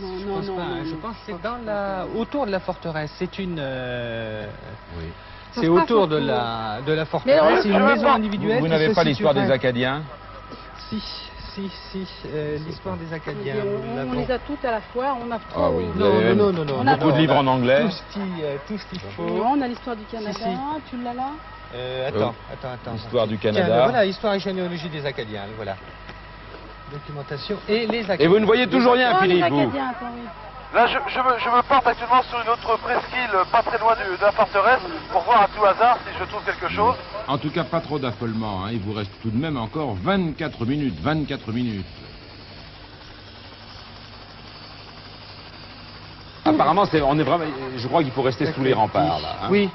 Non, je non, pense non, pas. non, Je non. pense que c'est dans la... autour de la forteresse. C'est une... Oui. Ça C'est se passe autour de autour. la forteresse. alors, C'est je une veux maison pas- individuelle. Vous qui n'avez se pas l'histoire des situerait- Acadiens? Si, l'histoire des Acadiens. nous On l'avons. les a toutes à la fois, on a trop... Ah oui, vous Non, avez non, même non, non, on non, a beaucoup de non, livres on a en anglais. Tout ce qu'il faut. Non, on a l'histoire du Canada, Si, si. tu l'as là? Attends. L'histoire du Tiens, Canada. voilà, histoire et généalogie des Acadiens, voilà. Documentation et les Acadiens. Et vous ne voyez toujours rien, Oh, les Philippe, vous? Acadiens, attends, oui. Là, je me porte actuellement sur une autre presqu'île, pas très loin de la forteresse, pour voir à tout hasard si je trouve quelque chose. En tout cas, pas trop d'affolement, hein. Il vous reste tout de même encore 24 minutes. 24 minutes. Apparemment, on est vraiment. Je crois qu'il faut rester sous les remparts, là. hein. Oui.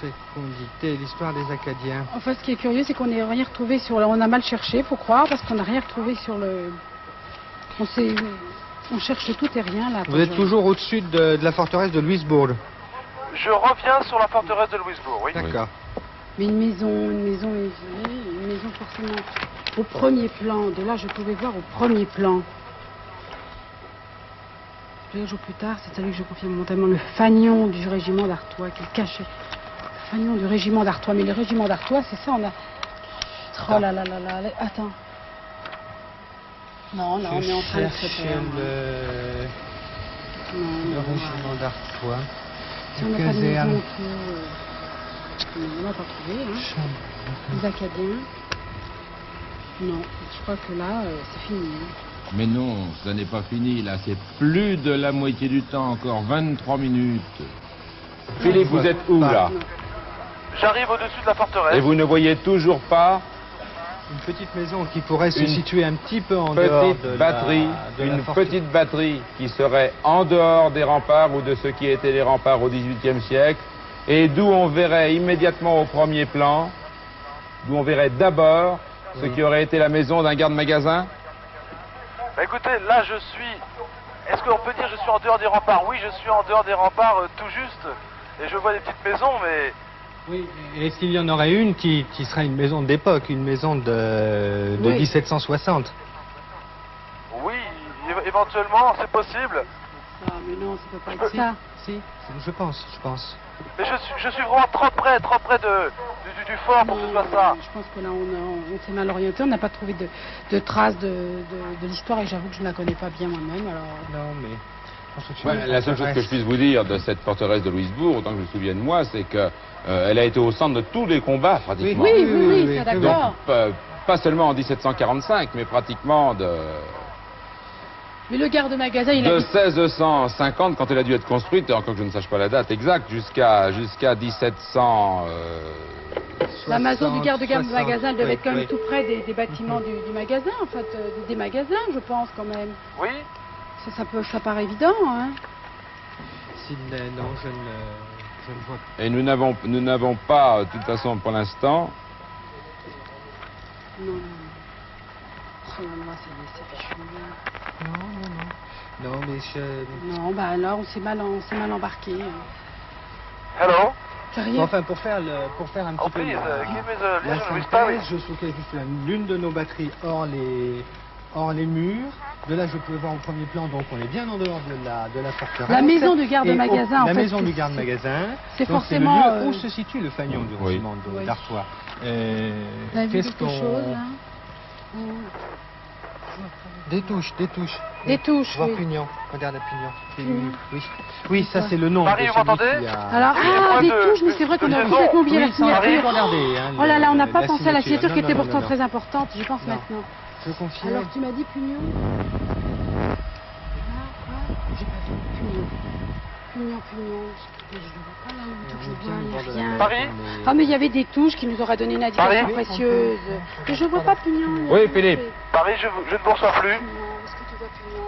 Fécondité, l'histoire des Acadiens. Enfin, ce qui est curieux, c'est qu'on n'a rien retrouvé sur... On a mal cherché, faut croire, parce qu'on n'a rien retrouvé sur le... On cherche tout et rien, là. Vous êtes toujours au-dessus de la forteresse de Louisbourg. Je reviens sur la forteresse de Louisbourg, oui. D'accord. Mais une maison forcément au premier plan. De là, je pouvais voir au premier plan. Plusieurs jours plus tard, c'est à lui que je confie momentanément le fanion du régiment d'Artois qui est caché. Le fanion du régiment d'Artois. Mais le régiment d'Artois, c'est ça, on a... Oh là là là là, attends. Non, là, on est en train de se chercher perdre. le Non, régiment d'Artois. si on n'a pas de maison autour, on n'a pas trouvé, hein. Les Acadiens. Non, je crois que là, c'est fini. hein. Mais non, ça n'est pas fini, là. C'est plus de la moitié du temps, encore 23 minutes. Philippe, vous êtes où, là? J'arrive au-dessus de la forteresse. Et vous ne voyez toujours pas Une petite maison qui pourrait se Une situer un petit peu en dehors petite de batterie, la une forteresse. petite batterie qui serait en dehors des remparts ou de ce qui étaient les remparts au XVIIIe siècle, et d'où on verrait immédiatement au premier plan, d'où on verrait d'abord ce qui aurait été la maison d'un garde-magasin. Bah, écoutez, là je suis... Est-ce qu'on peut dire je suis en dehors des remparts? Oui, je suis en dehors des remparts tout juste. Et je vois des petites maisons, mais... Oui, et est-ce qu'il y en aurait une qui serait une maison d'époque, une maison de Oui. 1760? Oui, éventuellement, c'est possible. Ah, mais non, ça peut pas être ça. Si, je pense. Mais je suis vraiment trop près du fort pour que ce soit ça. Je pense que là, on s'est mal orienté. On n'a pas trouvé de traces de l'histoire et j'avoue que je ne la connais pas bien moi-même. Alors... Non, mais... Ouais, la seule chose que je puisse vous dire de cette forteresse de Louisbourg, autant que je me souvienne moi, c'est que elle a été au centre de tous les combats, pratiquement. Oui, ça Donc, d'accord. pas seulement en 1745, mais pratiquement de Mais le garde-magasin, il a dit... 1650, quand elle a dû être construite, encore que je ne sache pas la date exacte, jusqu'à 1700... La maison du garde-magasin, 60, elle devait être quand même oui. tout près des bâtiments du magasin, en fait, des magasins, je pense, quand même. Oui. Ça paraît évident, hein. Non, je ne vois pas. Et nous n'avons pas, de toute façon, pour l'instant, Non. Oh là là, c'est fichu. Non, mais je... Non, bah alors, on s'est mal embarqué. Hello. Sérieux? Enfin, pour faire un petit Oh, peu please, give me the la listen with Paris. synthèse, je focalise juste l'une de nos batteries hors les murs. De là, je peux voir au premier plan, donc on est bien en dehors de la forteresse. La maison du garde-magasin, en La fait, maison c'est- du garde-magasin. c'est Donc, forcément, le lieu où se situe le fanion du Oui. régiment Oui. d'Artois. Vous avez vu quelque chose, là? Des touches. Des touches, Voir oui. Pugnon. Regarde à Pugnon. Oui, ça c'est le nom. Marie, de vous celui m'entendez qui a- Alors, point des de- touches, mais c'est vrai qu'on de a liaison. complètement oublié la Oui, ça, on a signature. regardé, hein, Oh là là, on n'a pas la pensé à la signature. signature qui était Non, pourtant non. très importante, j'y pense Non. maintenant. Je confirme. Alors, tu m'as dit Pugnon. J'ai pas vu Pugnon. Pugnon. Je ne vois pas là, je vois, il n'y a rien. Paris Ah, mais il y avait des touches qui nous auraient donné une indication Paris précieuse. Mais je ne vois pas Pugnon. Oui, Philippe. Paris, je ne vous reçois plus. Pugnon, est-ce que tu vois Pugnon?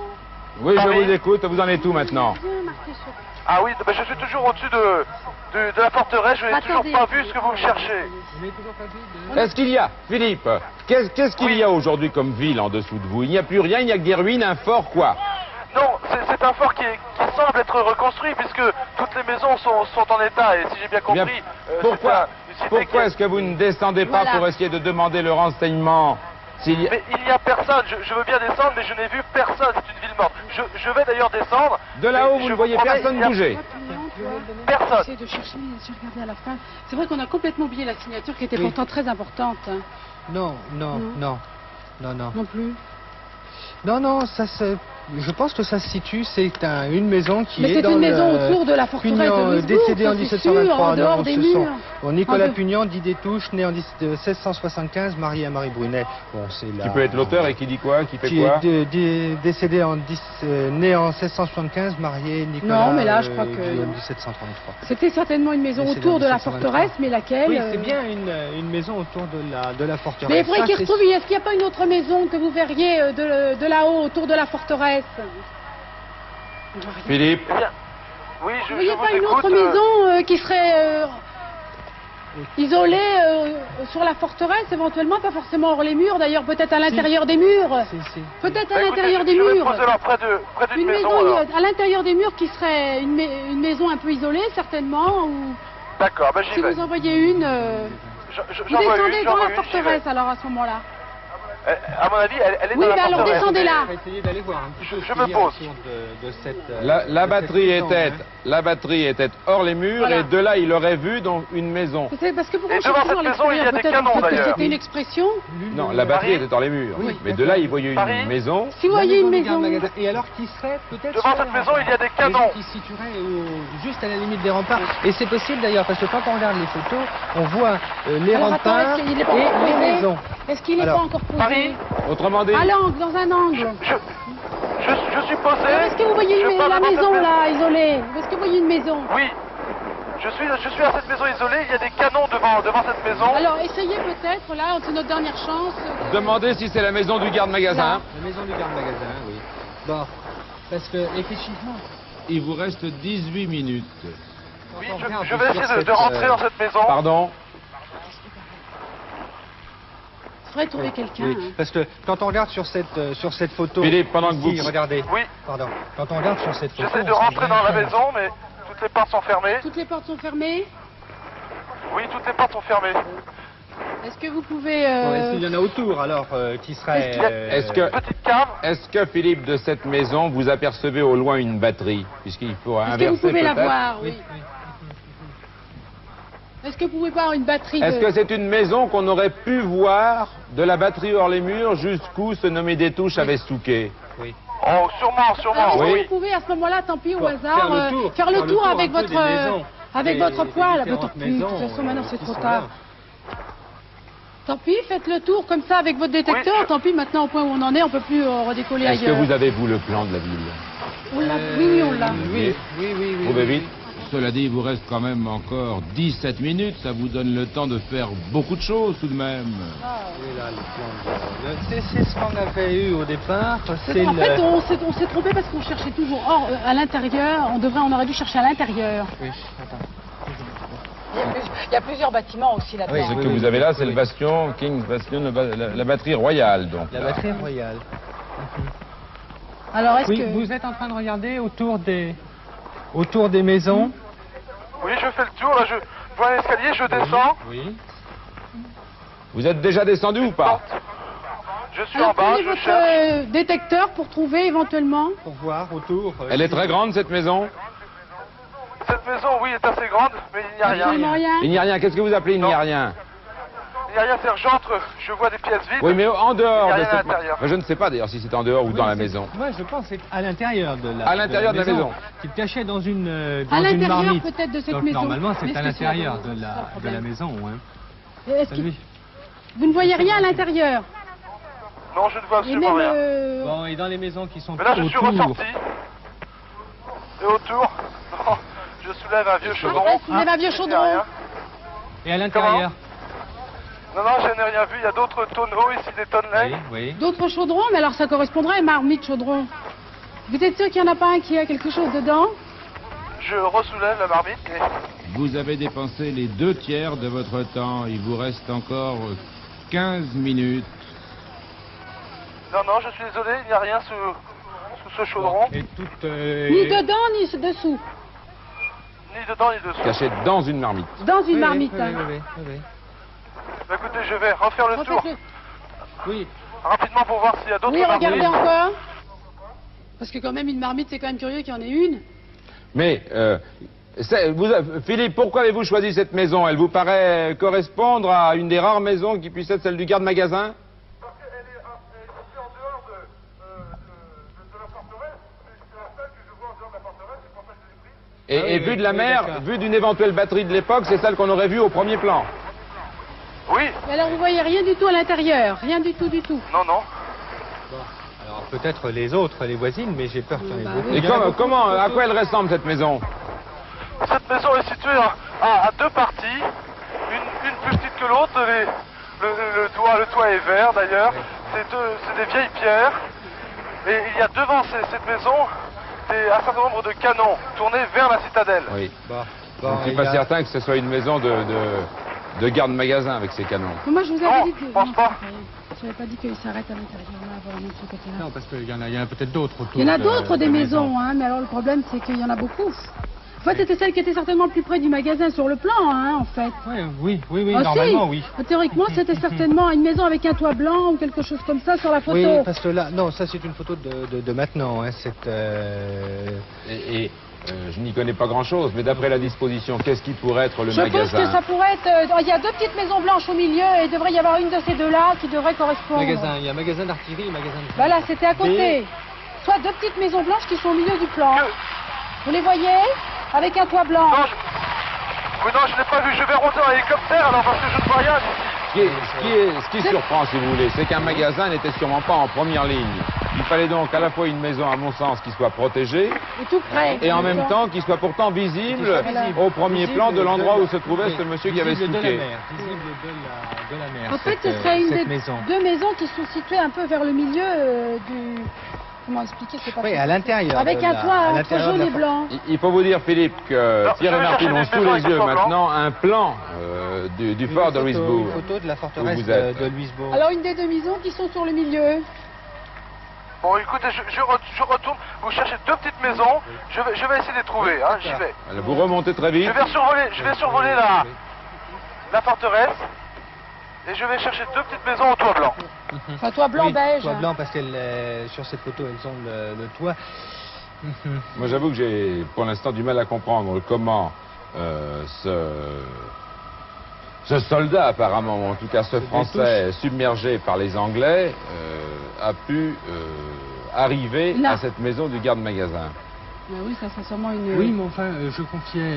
Oui, je Paris. vous écoute. Vous en êtes où maintenant? Rien marqué sur... Ah oui, ben, je suis toujours au-dessus de la forteresse, je n'ai toujours Attendez. pas vu ce que vous me cherchez. Est-ce qu'il y a, Philippe, qu'est-ce qu'il y a aujourd'hui comme ville en dessous de vous? Il n'y a plus rien, il n'y a que des ruines, un fort, quoi? Non, c'est un fort qui semble être reconstruit puisque toutes les maisons sont en état et si j'ai bien compris... Bien, pourquoi pourquoi est-ce que vous ne descendez pas Voilà. pour essayer de demander le renseignement? S'il y a- Mais il n'y a personne, je veux bien descendre mais je n'ai vu personne, c'est une ville morte. Je vais d'ailleurs descendre. De là-haut, mais vous je ne voyez promets, personne il y a- bouger. Personne. J'essaie de chercher, mais j'ai regardé à la fin. C'est vrai qu'on a complètement oublié la signature qui était Oui. pourtant très importante. Non. Non plus. Non, je pense que ça se situe, c'est une maison qui Mais est c'est dans une maison le... autour de la forteresse Pugnon, de Wisbourg, décédé en ça, c'est 1723. sûr, en dehors Non, des ce sont- murs. Bon, Nicolas Un peu. Pugnon, dit des touches, né en 1675, marié à Marie Brunet. Bon, c'est Qui peut être l'auteur et qui dit quoi? Qui fait Qui quoi? est décédé né en 1675, marié Nicolas Non, mais là, je crois que- Guillaume, 1733. C'était certainement une maison Décédé autour en de la 1723. forteresse, mais laquelle Oui, euh, c'est bien une maison autour de la forteresse. Mais il faudrait Ça, qu'il c'est- retrouve. Est-ce qu'il n'y a pas une autre maison que vous verriez de là-haut, autour de la forteresse? Philippe, Eh bien, oui, Vous je voyez vous pas une écoute. autre maison qui serait isolée sur la forteresse, éventuellement, pas forcément hors les murs, d'ailleurs peut-être à l'intérieur des murs. Si. Peut-être Bah, à écoutez, l'intérieur des je vais me murs. poser alors près d'une Une maison. maison alors. à l'intérieur des murs qui serait une maison un peu isolée, certainement. Ou D'accord, ben j'y si vais. vous en voyez une, vous J'en vois descendez une, dans j'en la vois une, j'y vais. forteresse alors à ce moment-là. À mon avis, elle est Oui, dans la mais alors forteresse. descendez là. On va essayer d'aller voir un petit peu Je ce me qu'il y a pose. autour de cette, la de batterie cette maison, était, la batterie était hors les murs Voilà. et de là, il aurait vu donc une maison. C'est parce que pourquoi Et devant cherchez cette dans maison, il y a l'extérieur, des peut-être canons, que d'ailleurs. c'était une expression. Non, la batterie Paris était hors les murs. Oui, Mais de là, il voyait Paris une maison. Si vous voyez une du maison, garde-magasin. Et alors qui serait peut-être Devant sur cette les maison, il y a des remparts. canons. Qui se situerait juste à la limite des remparts. Et c'est possible d'ailleurs, parce que quand on regarde les photos, on voit les alors attends, remparts est-ce qu'il est pas et encore les posé maisons. Est-ce qu'il n'est pas Alors, encore posé Paris Autrement dit, À l'angle, dans un angle. Je suis posé. Alors, est-ce que vous voyez Je parle la devant cette maison là, isolée? Est-ce que vous voyez une maison? Oui. Je suis à cette maison isolée, il y a des canons devant cette maison. Alors essayez peut-être, là, c'est notre dernière chance. demandez si c'est la maison du garde-magasin. La maison du garde-magasin, oui. Bon, parce que effectivement, Il vous reste 18 minutes. Oui, on regarde je vais sur essayer de cette, rentrer dans cette maison. Pardon? Il faudrait trouver quelqu'un. oui, hein. parce que quand on regarde sur cette photo, Philippe, pendant que ici, vous- regardez, Oui, pardon, quand on regarde sur cette photo, j'essaie de on se rentrer rend dans la compte. maison, mais toutes les portes sont fermées. Toutes les portes sont fermées. Oui, toutes les portes sont fermées. Est-ce que vous pouvez... Bon, et s'il y en a autour, alors, qui serait... Est-ce que- Petite cave. Est-ce que, Philippe, de cette maison, vous apercevez au loin une batterie? Puisqu'il faut Est-ce que inverser vous pouvez la peut-être. voir? Oui, Oui. oui. Est-ce que vous pouvez voir une batterie Est-ce de... que c'est une maison qu'on aurait pu voir de la batterie hors les murs jusqu'où ce nommé Détouche avait stouqué? Oui. Oh, sûrement. Alors, est-ce Oui. que vous pouvez à ce moment-là, tant pis, au Faire hasard, le tour, faire le tour avec un peu votre... des maisons. Avec Les- votre les poêle, différentes tant pis, de toute maisons, façon maintenant c'est qui trop sont tard. là. Tant pis, faites le tour comme ça avec votre détecteur, Oui, je- tant pis, maintenant au point où on en est, on peut plus redécoller Est-ce que ailleurs. vous avez, vous, le plan de la ville? On l'a- Oui, on l'a. Oui. Trouvez vite. Cela dit, il vous reste quand même encore 17 minutes. Ça vous donne le temps de faire beaucoup de choses tout de même. Oui, là, le plan c'est ce qu'on avait eu au départ. C'est En le... fait, on s'est trompé parce qu'on cherchait toujours. Or, à l'intérieur, on aurait dû chercher à l'intérieur. Oui, attends. Il y a plusieurs bâtiments aussi là-dedans. Oui, Ce que vous avez là, c'est le bastion, King's Bastion, la batterie royale, donc. La là. batterie royale. Alors, est-ce Oui, que... vous êtes en train de regarder autour des maisons. Oui, je fais le tour. Là, je vois un escalier, je descends. Oui. Vous êtes déjà descendu ou pas? Je suis Alors, en bas, prenez je votre cherche. détecteur pour trouver éventuellement. Pour voir autour. Elle est très grande, cette maison? Cette maison, oui, est assez grande, mais il n'y a rien. Absolument rien. Il n'y a rien. Qu'est-ce que vous appelez il n'y a Non. rien? Il n'y a rien, c'est-à-dire j'entre, je vois des pièces vides. Oui, mais en dehors Il y a de rien à l'intérieur. Je ne sais pas d'ailleurs si c'est en dehors ou Oui, dans la c'est- maison. Moi, je pense que c'est à l'intérieur de la, À l'intérieur de la maison. Qui te cachait dans une, À l'intérieur marmite. peut-être de cette Donc, maison. normalement, c'est Mais à est-ce que l'intérieur c'est de ça, le la problème maison. Hein. Et est-ce que- Salut. Vous ne voyez rien à l'intérieur? Non, je ne vois Et absolument même... rien. Bon, et dans les maisons qui sont Mais là, je suis autour, ressorti. Et autour, non, je soulève un vieux chaudron. Ah, soulève un vieux Il n'y a chaudron. rien. et à l'intérieur. Non, non, je n'ai rien vu. Il y a d'autres tonneaux ici, des tonneaux. Oui, oui. D'autres chaudrons? Mais alors ça correspondrait à une marmite chaudron. Vous êtes sûr qu'il n'y en a pas un qui a quelque chose dedans? Je ressoulève la marmite. Et... Vous avez dépensé les 2/3 de votre temps. Il vous reste encore 15 minutes. Non, non, je suis désolé, il n'y a rien sous ce chaudron. Et toute, Ni dedans, ni dessous. Ni dedans, ni dessous. Caché dans une marmite. Dans une Oui, marmite. oui, hein. oui, oui, oui. Bah, écoutez, je vais refaire le tour Refaites-le. Oui. rapidement pour voir s'il y a d'autres Oui, regardez marmites. encore. Parce que quand même, une marmite, c'est quand même curieux qu'il y en ait une. Mais, Philippe, pourquoi avez-vous choisi cette maison? Elle vous paraît correspondre à une des rares maisons qui puisse être celle du garde-magasin? Parce qu'elle est située en dehors de la forteresse. C'est la seule que je vois en dehors de la forteresse, c'est pour ça que je l'ai prise. Et, oui, vue oui, de la oui, mer, d'accord. vue d'une éventuelle batterie de l'époque, c'est celle qu'on aurait vue au premier plan. Oui, Mais alors, vous voyez rien du tout à l'intérieur. Rien du tout, du tout. non, non. Alors peut-être les autres, les voisines, mais j'ai peur qu'il y en ait Bah beaucoup. oui. Et Il y en a beaucoup. comment, à quoi elle ressemble cette maison? Cette maison est située à deux parties, une plus petite que l'autre. Le toit est vert d'ailleurs. C'est des vieilles pierres. Et il y a devant cette maison un certain nombre de canons tournés vers la citadelle. Oui. Bon, Je ne bon, suis il pas y a- certain que ce soit une maison de garde-magasin avec ces canons. Mais moi, je vous avais Non, dit que... je pense pas. c'est rien. Je n'avais pas dit qu'il s'arrête à l'intérieur, là, voilà, de ce côté-là. Non, parce qu'il y en a peut-être d'autres autour. Il y en a de- d'autres des de maisons, hein, mais alors le problème, c'est qu'il y en a beaucoup. En fait, c'était celle qui était certainement plus près du magasin sur le plan, hein, en fait. Ouais, oui, oui, oui, Ah, normalement, si. oui. Théoriquement, c'était certainement une maison avec un toit blanc ou quelque chose comme ça sur la photo. Oui, parce que là, non, ça c'est une photo de maintenant. Hein, Je n'y connais pas grand-chose, mais d'après la disposition, qu'est-ce qui pourrait être le Je pense magasin? que ça pourrait être... il y a deux petites maisons blanches au milieu et il devrait y avoir une de ces deux-là qui devrait correspondre. magasin, il y a un magasin d'artillerie, un magasin de... Voilà, c'était à côté. Soit deux petites maisons blanches qui sont au milieu du plan. Vous les voyez? Avec un toit blanc. Non, oui, non, je ne l'ai pas vu. Je vais monter en hélicoptère alors parce que je ne vois rien d'ici. Ce qui surprend, si vous voulez, c'est qu'un magasin n'était sûrement pas en première ligne. Il fallait donc à la fois une maison, à mon sens, qui soit protégée, Et tout près. et en même temps qui soit pourtant visible au premier plan de l'endroit où se trouvait ce monsieur qui avait Visible de la stouqué. mer, visible de la mer. En fait, cette, ce serait une cette des maison. deux maisons qui sont situées un peu vers le milieu du... Comment expliquer? C'est pas Oui, facile. à l'intérieur. Avec de un la- toit à entre l'intérieur de jaune la et blanc. Il faut vous dire, Philippe, que Non, Pierre je et vais Martine chercher ont des sous maisons les avec yeux un toit blanc. maintenant un plan du fort de Louisbourg. Une photo de la Où forteresse vous êtes. de Louisbourg. Alors, une des deux maisons qui sont sur le milieu. Bon, écoutez, je retourne. Vous cherchez deux petites maisons. Je vais essayer de les trouver. Hein, j'y vais. Vous remontez très vite. Je vais survoler la forteresse. Et je vais chercher deux petites maisons au toit blanc. Enfin, toit blanc Oui, beige. toit blanc parce que sur cette photo, elles ont le toit. Moi, j'avoue que j'ai pour l'instant du mal à comprendre comment ce soldat, apparemment, ou en tout cas ce Français submergé par les Anglais, a pu arriver Là. à cette maison du garde-magasin. Mais oui, ça c'est sûrement une... Oui, mais enfin, je confiais,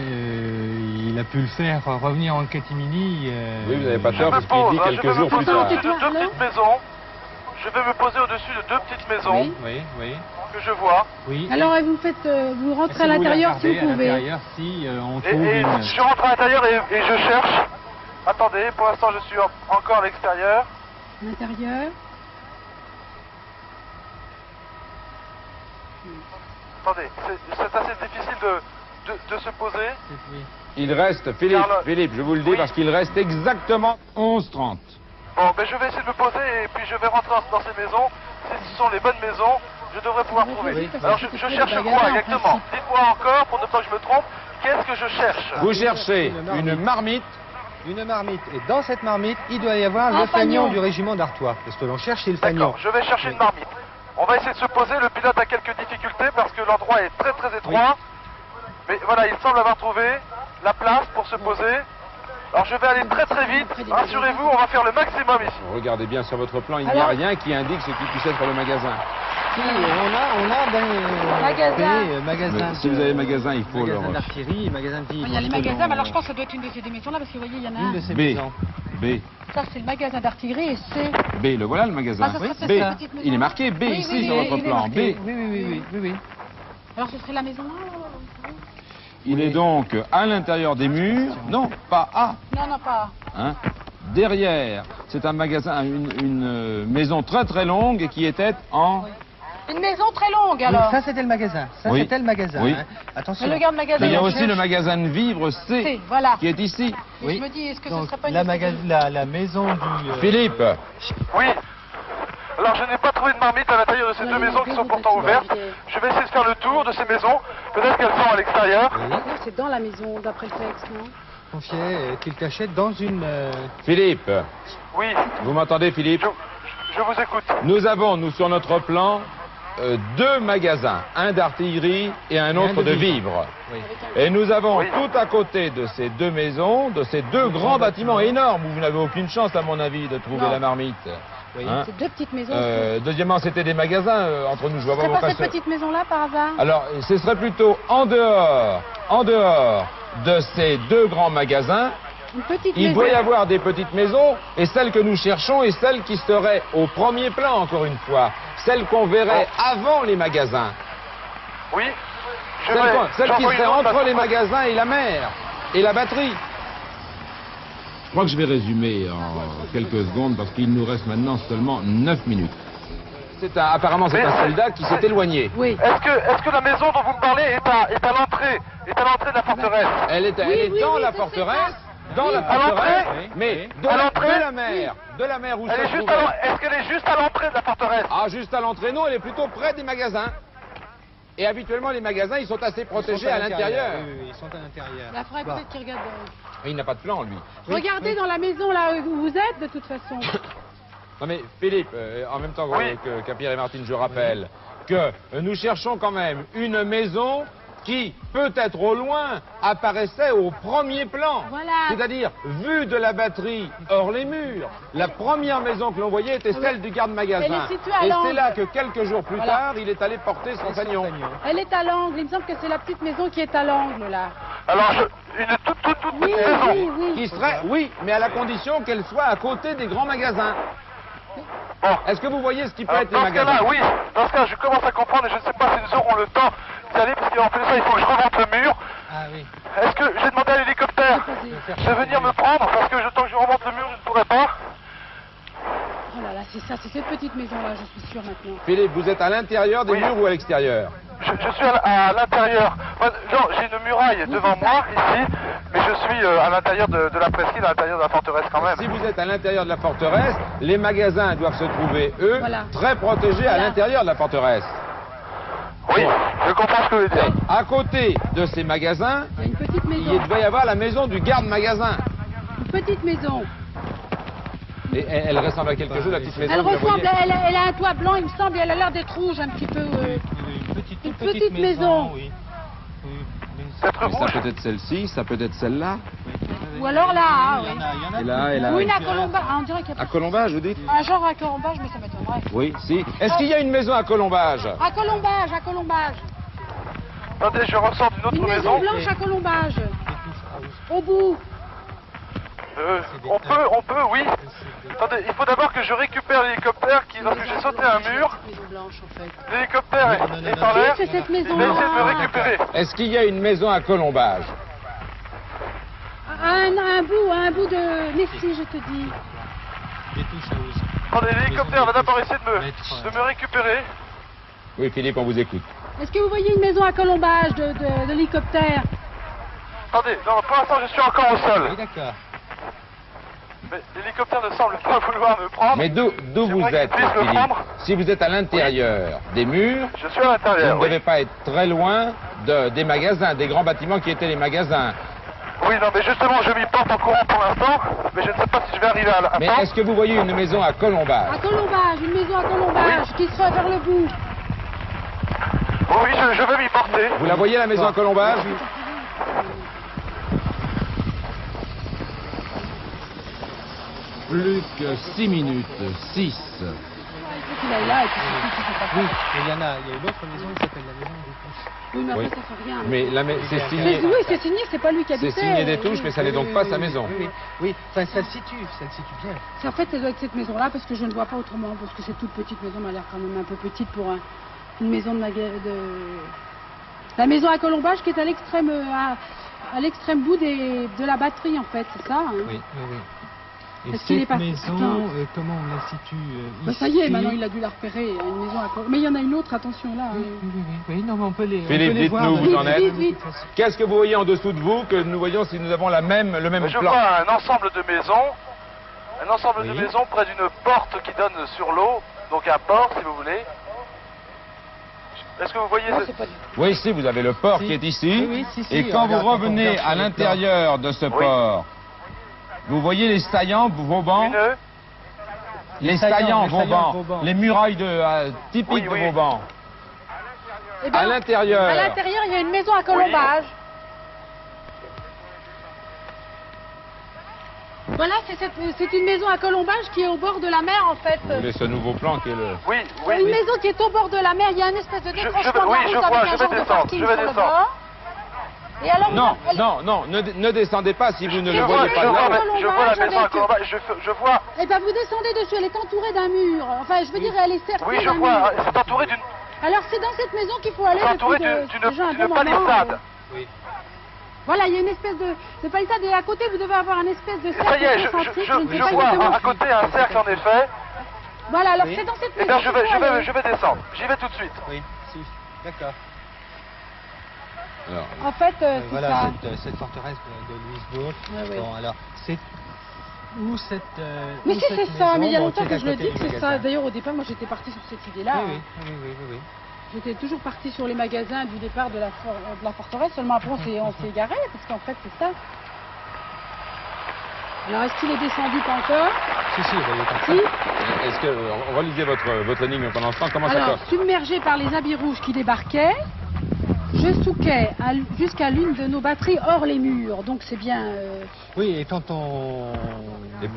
il a pu le faire revenir en catimini. Oui, vous n'avez pas tort, Je parce me qu'il pose, dit hein, quelques je vais jours me plus poser tard. au-dessus de deux Alors petites maisons. Je vais me poser au-dessus de deux petites maisons Oui. Oui, oui, que je vois. oui. Alors, et vous faites, vous rentrez Si à vous l'intérieur si regardez vous à pouvez. l'intérieur, si on Et, trouve et une... je rentre à l'intérieur et je cherche. Attendez, pour l'instant je suis encore à l'extérieur. À l'intérieur. Attendez, c'est assez difficile de se poser. Oui. Il reste, Philippe, je vous le dis, parce qu'il reste exactement 11h30. Bon, ben je vais essayer de me poser et puis je vais rentrer dans ces maisons. Si ce sont les bonnes maisons, je devrais pouvoir Oui, trouver. oui, parce Alors que je c'est près cherche du quoi magasin, en exactement? principe. Dites-moi encore, pour ne pas que je me trompe, qu'est-ce que je cherche? Vous cherchez une marmite. Une marmite. Et dans cette marmite, il doit y avoir Un le fanion fanion. du régiment d'Artois. Parce que l'on cherche, c'est le fanion. D'accord, je vais chercher une marmite. On va essayer de se poser. Le pilote a quelques difficultés parce que l'endroit est très étroit. Mais voilà, il semble avoir trouvé la place pour se poser. Alors je vais aller très très vite, rassurez-vous, on va faire le maximum ici. Regardez bien sur votre plan, il n'y a Alors- rien qui indique ce qui puisse être le magasin. Si, on a Magasin. magasin. Mais si vous avez magasin, il faut magasin le... d'artillerie, magasin de vivres. Il y a les magasins, mais alors je pense que ça doit être une de ces deux maisons-là, parce que vous voyez, il y en a Une un. de ces B. maisons. B. Ça, c'est le magasin d'artillerie et c'est... B, le voilà le magasin. Ah, ça serait B. cette petite maison. Il est marqué B Oui, ici oui, sur oui, votre il est plan. B. marqué. Oui. Alors ce serait la maison A Il est donc à l'intérieur des murs. Non, pas A. Non, pas. Hein. Derrière, c'est un magasin, une maison très très longue qui était en... Une maison très longue alors. Ça, c'était le magasin. Ça, Oui. c'était le magasin. Oui. Hein. Attention. Mais le garde-magasin. Il y a je- aussi le magasin de vivres C C'est, voilà. qui est ici. Et Oui. je me dis, est-ce que ce Donc, serait pas une... la maison du... Philippe, Oui. Alors je n'ai pas trouvé de marmite à l'intérieur de ces deux maisons qui sont pourtant ouvertes. Je vais essayer de faire le tour de ces maisons. Peut-être qu'elles sont à l'extérieur. Non, c'est dans la maison, d'après le texte, non? confiait qu'il cachait dans une... Philippe, Oui, vous m'entendez Philippe? je vous écoute. Nous avons, nous, sur notre plan, deux magasins, un d'artillerie et un autre de vivres. Oui. Et nous avons Oui. tout à côté de ces deux maisons, de ces deux grands bâtiments énormes où vous n'avez aucune chance, à mon avis, de trouver Non. la marmite. Oui. Hein? C'est deux petites maisons. Deuxièmement, c'était des magasins entre nous. Je vois pas C'est pas pourquoi cette petite maison-là, par hasard? Alors, ce serait plutôt en dehors de ces deux grands magasins. Une petite Il maison. doit y avoir des petites maisons, et celle que nous cherchons est celle qui serait au premier plan, encore une fois. Celle qu'on verrait avant les magasins. Oui. Celle qui j'envoie serait une autre entre parce les que- magasins et la mer, et la batterie. Je crois que je vais résumer en quelques secondes parce qu'il nous reste maintenant seulement 9 minutes. Apparemment, c'est Mais un c'est- soldat qui s'est éloigné. Oui. Est-ce que la maison dont vous me parlez est à l'entrée de la forteresse? Elle est oui, dans oui, la je sais forteresse, ça. dans Oui. la À l'entrée forteresse, Oui. mais Oui. de À la, l'entrée de la mer, de la mer où Elle se est juste trouvait. Est-ce qu'elle est juste à l'entrée de la forteresse? Ah, juste à l'entrée, non, elle est plutôt près des magasins. Et habituellement, les magasins, ils sont assez protégés à l'intérieur. Oui, ils sont à l'intérieur. Il faudrait peut-être qu'il regarde. Mais il n'a pas de plan, lui. Regardez dans la maison là où vous êtes, de toute façon. Non mais Philippe, en même temps Oui. qu'à Pierre et Martine, je rappelle que nous cherchons quand même une maison qui, peut-être au loin, apparaissait au premier plan. Voilà. C'est-à-dire, vue de la batterie hors les murs. La première maison que l'on voyait était celle du garde-magasin. Elle est située à Et l'angle. c'est là que quelques jours plus Voilà. tard, il est allé porter son fanion. Elle est à l'angle. Il me semble que c'est la petite maison qui est à l'angle là. Alors, une toute Oui, petite maison. oui, oui. Qui serait, oui, mais à la condition qu'elle soit à côté des grands magasins. Bon. Est-ce que vous voyez ce qui peut Alors, être les dans ce magasins? cas-là, oui. Dans ce cas, je commence à comprendre et je ne sais pas si nous aurons le temps d'y aller parce qu'en plus de ça, il faut que je remonte le mur. Ah oui. Est-ce que j'ai demandé à l'hélicoptère de venir me prendre parce que tant que je remonte le mur, je ne pourrai pas. Oh là là, c'est ça, c'est cette petite maison là, je suis sûre maintenant. Philippe, vous êtes à l'intérieur des Oui. murs ou à l'extérieur? Je suis à l'intérieur. Enfin, genre, j'ai une muraille devant moi ici, mais je suis à l'intérieur de la presqu'île, à l'intérieur de la forteresse quand même. Si vous êtes à l'intérieur de la forteresse, les magasins doivent se trouver, eux, Voilà. très protégés à Voilà. l'intérieur de la forteresse. Oui, je comprends ce que vous voulez dire. À côté de ces magasins, Il y a une petite il maison. doit y avoir la maison du garde-magasin. Une petite maison. Et elle ressemble à quelque chose, la petite maison. Elle vous la ressemble, voyez elle a un toit blanc, il me semble, et elle a l'air d'être rouge un petit peu. Une petite maison. Oui. Peut-être Mais ça rouge. peut être celle-ci, ça peut être celle-là. Ou alors là, ah, oui. Il y en a Et là, et là. Ou une à Colombage. Ah, on dirait qu'il y a À Colombage, vous dites? un genre à Colombage, mais ça m'étonnerait. Oui, si. Est-ce qu'il y a une maison à Colombage? À Colombage, à Colombage. Attendez, je ressors d'une Une autre maison maison. blanche à Colombage. Au bout. On peut, oui. Attendez, il faut d'abord que je récupère l'hélicoptère qui, lorsque j'ai sauté un mur, Une maison blanche, en fait. l'hélicoptère est en l'air. C'est cette Je vais essayer de maison-là. me récupérer. Est-ce qu'il y a une maison à Colombage? À un bout de... Mais si, je te dis. Attendez, l'hélicoptère va d'abord essayer de me récupérer. Oui, Philippe, on vous écoute. Est-ce que vous voyez une maison à Colombage de l'hélicoptère? Attendez, non, pour l'instant je suis encore au sol. Oui, d'accord. Mais l'hélicoptère ne semble pas vouloir me prendre. Mais d'où vous J'aimerais qu'il êtes, puisse me Philippe? prendre. Si vous êtes à l'intérieur des murs, Je suis à vous l'intérieur, ne oui. devez pas être très loin des magasins, des grands bâtiments qui étaient les magasins. Oui, non, mais justement, je m'y porte en courant pour l'instant, mais je ne sais pas si je vais arriver à Mais temps. est-ce que vous voyez une maison à Colombage? À Colombage, une maison à Colombage qui serait vers le bout. Oui, je vais m'y porter. Vous la voyez, la maison à Colombage? plus que 6 minutes. 6. Il faut qu'il aille là et puis c'est tout, c'est pas Oui, grave. mais il y a une autre maison qui s'appelle la maison des Touches. Oui, mais après, Oui. ça fait rien. Mais c'est Mais signé. oui, c'est signé, c'est pas lui qui C'est habitait. signé des touches, mais ça n'est donc pas sa Oui, maison. oui. Enfin, ça le situe bien. C'est en fait, ça doit être cette maison-là parce que je ne vois pas autrement, parce que cette toute petite maison m'a l'air quand même un peu petite pour une maison de la maison à Colombage qui est à l'extrême bout de la batterie en fait, c'est ça hein. Oui. Et Est-ce qu'il est cette pas- maison, Attends. comment on la situe Bah, ça y est, maintenant il a dû la repérer, une maison à Colombage. Mais il y en a une autre, attention là. Oui, non, mais on peut les, Philippe, on peut les voir. dites-nous, vous en êtes. Vite. Qu'est-ce que vous voyez en dessous de vous que nous voyons si nous avons le même Je plan? vois un ensemble de maisons. Un ensemble de Oui. maisons près d'une porte qui donne sur l'eau. Donc un port, si vous voulez. Est-ce que vous voyez Non, ce- c'est pas du tout. Oui, ici, vous avez le port Si. qui est ici. Oui, si, Et quand vous regarde, revenez on regarde à sur le l'intérieur de ce port, vous voyez les saillants Vauban, Une les saillants, saillants les saillants Vauban, Vauban. les murailles typiques Oui, de oui. Vauban. Eh ben, À l'intérieur. à l'intérieur, il y a une maison à Colombage. Voilà, c'est une maison à Colombage qui est au bord de la mer en fait. Vous voulez ce nouveau plan qui est le... Oui, Il y a une oui. maison qui est au bord de la mer, il y a une espèce de Je- décrochement oui, de je la route vois, avec je un vais genre de descendre, parking je vais sur le descendre. bord. Et alors, Non, elle- non, ne descendez pas si vous ne Je le vois, voyez pas de là. je vois la Colombage maison à avec- Colombage. Je vois. Eh ben vous descendez dessus, elle est entourée d'un mur. Enfin, je veux dire, elle est cerclée Oui, je d'un vois. mur. C'est entouré d'une Alors c'est dans cette maison qu'il faut aller c'est entouré depuis déjà un d'une bon moment. palissade. Voilà, il y a une espèce de palissade et à côté vous devez avoir un espèce de cercle Ça y est, concentrique, je ne sais pas vois exactement. à côté un cercle en effet. Voilà, alors Oui. c'est dans cette Eh maison. bien, qu'il faut aller. je vais descendre. J'y vais tout de suite. Oui, si, d'accord. Alors, En fait, c'est Voilà ça. cette forteresse de Louisbourg. Ouais, ouais. Bon, alors, c'est où cette. Mais où si c'est cette ça, mais il y a maison, longtemps bon, qui est que je le à côté dis que du c'est ça. magasin. D'ailleurs, au départ, moi j'étais partie sur cette idée-là. Oui. J'étais toujours partie sur les magasins du départ de la forteresse, seulement après on s'est égaré, parce qu'en fait c'est ça. Alors est-ce qu'il est descendu pas encore? Si, il va y être Si. est-ce que... Relisez votre énigme pendant ce temps. Comment ça Alors, passe? submergé par les habits rouges qui débarquaient, je souquais jusqu'à l'une de nos batteries hors les murs. Donc c'est bien... Oui, et quand on,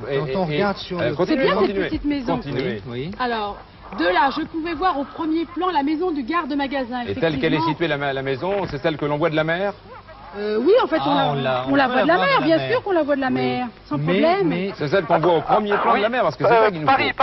Et- regarde sur le... continuez, C'est bien, cette continuez, petite maison. continuez. Oui. Alors, de là, je pouvais voir au premier plan la maison du garde-magasin. Et telle qu'elle est située la maison, c'est celle que l'on voit de la mer? Oui, en fait, Ah, on la peut voit de la voir mer, de bien mer. sûr qu'on la voit de la Oui. mer, sans Mais- problème. mais- C'est celle qu'on voit au premier plan de la mer, parce que c'est ça qu'il nous Paris, faut.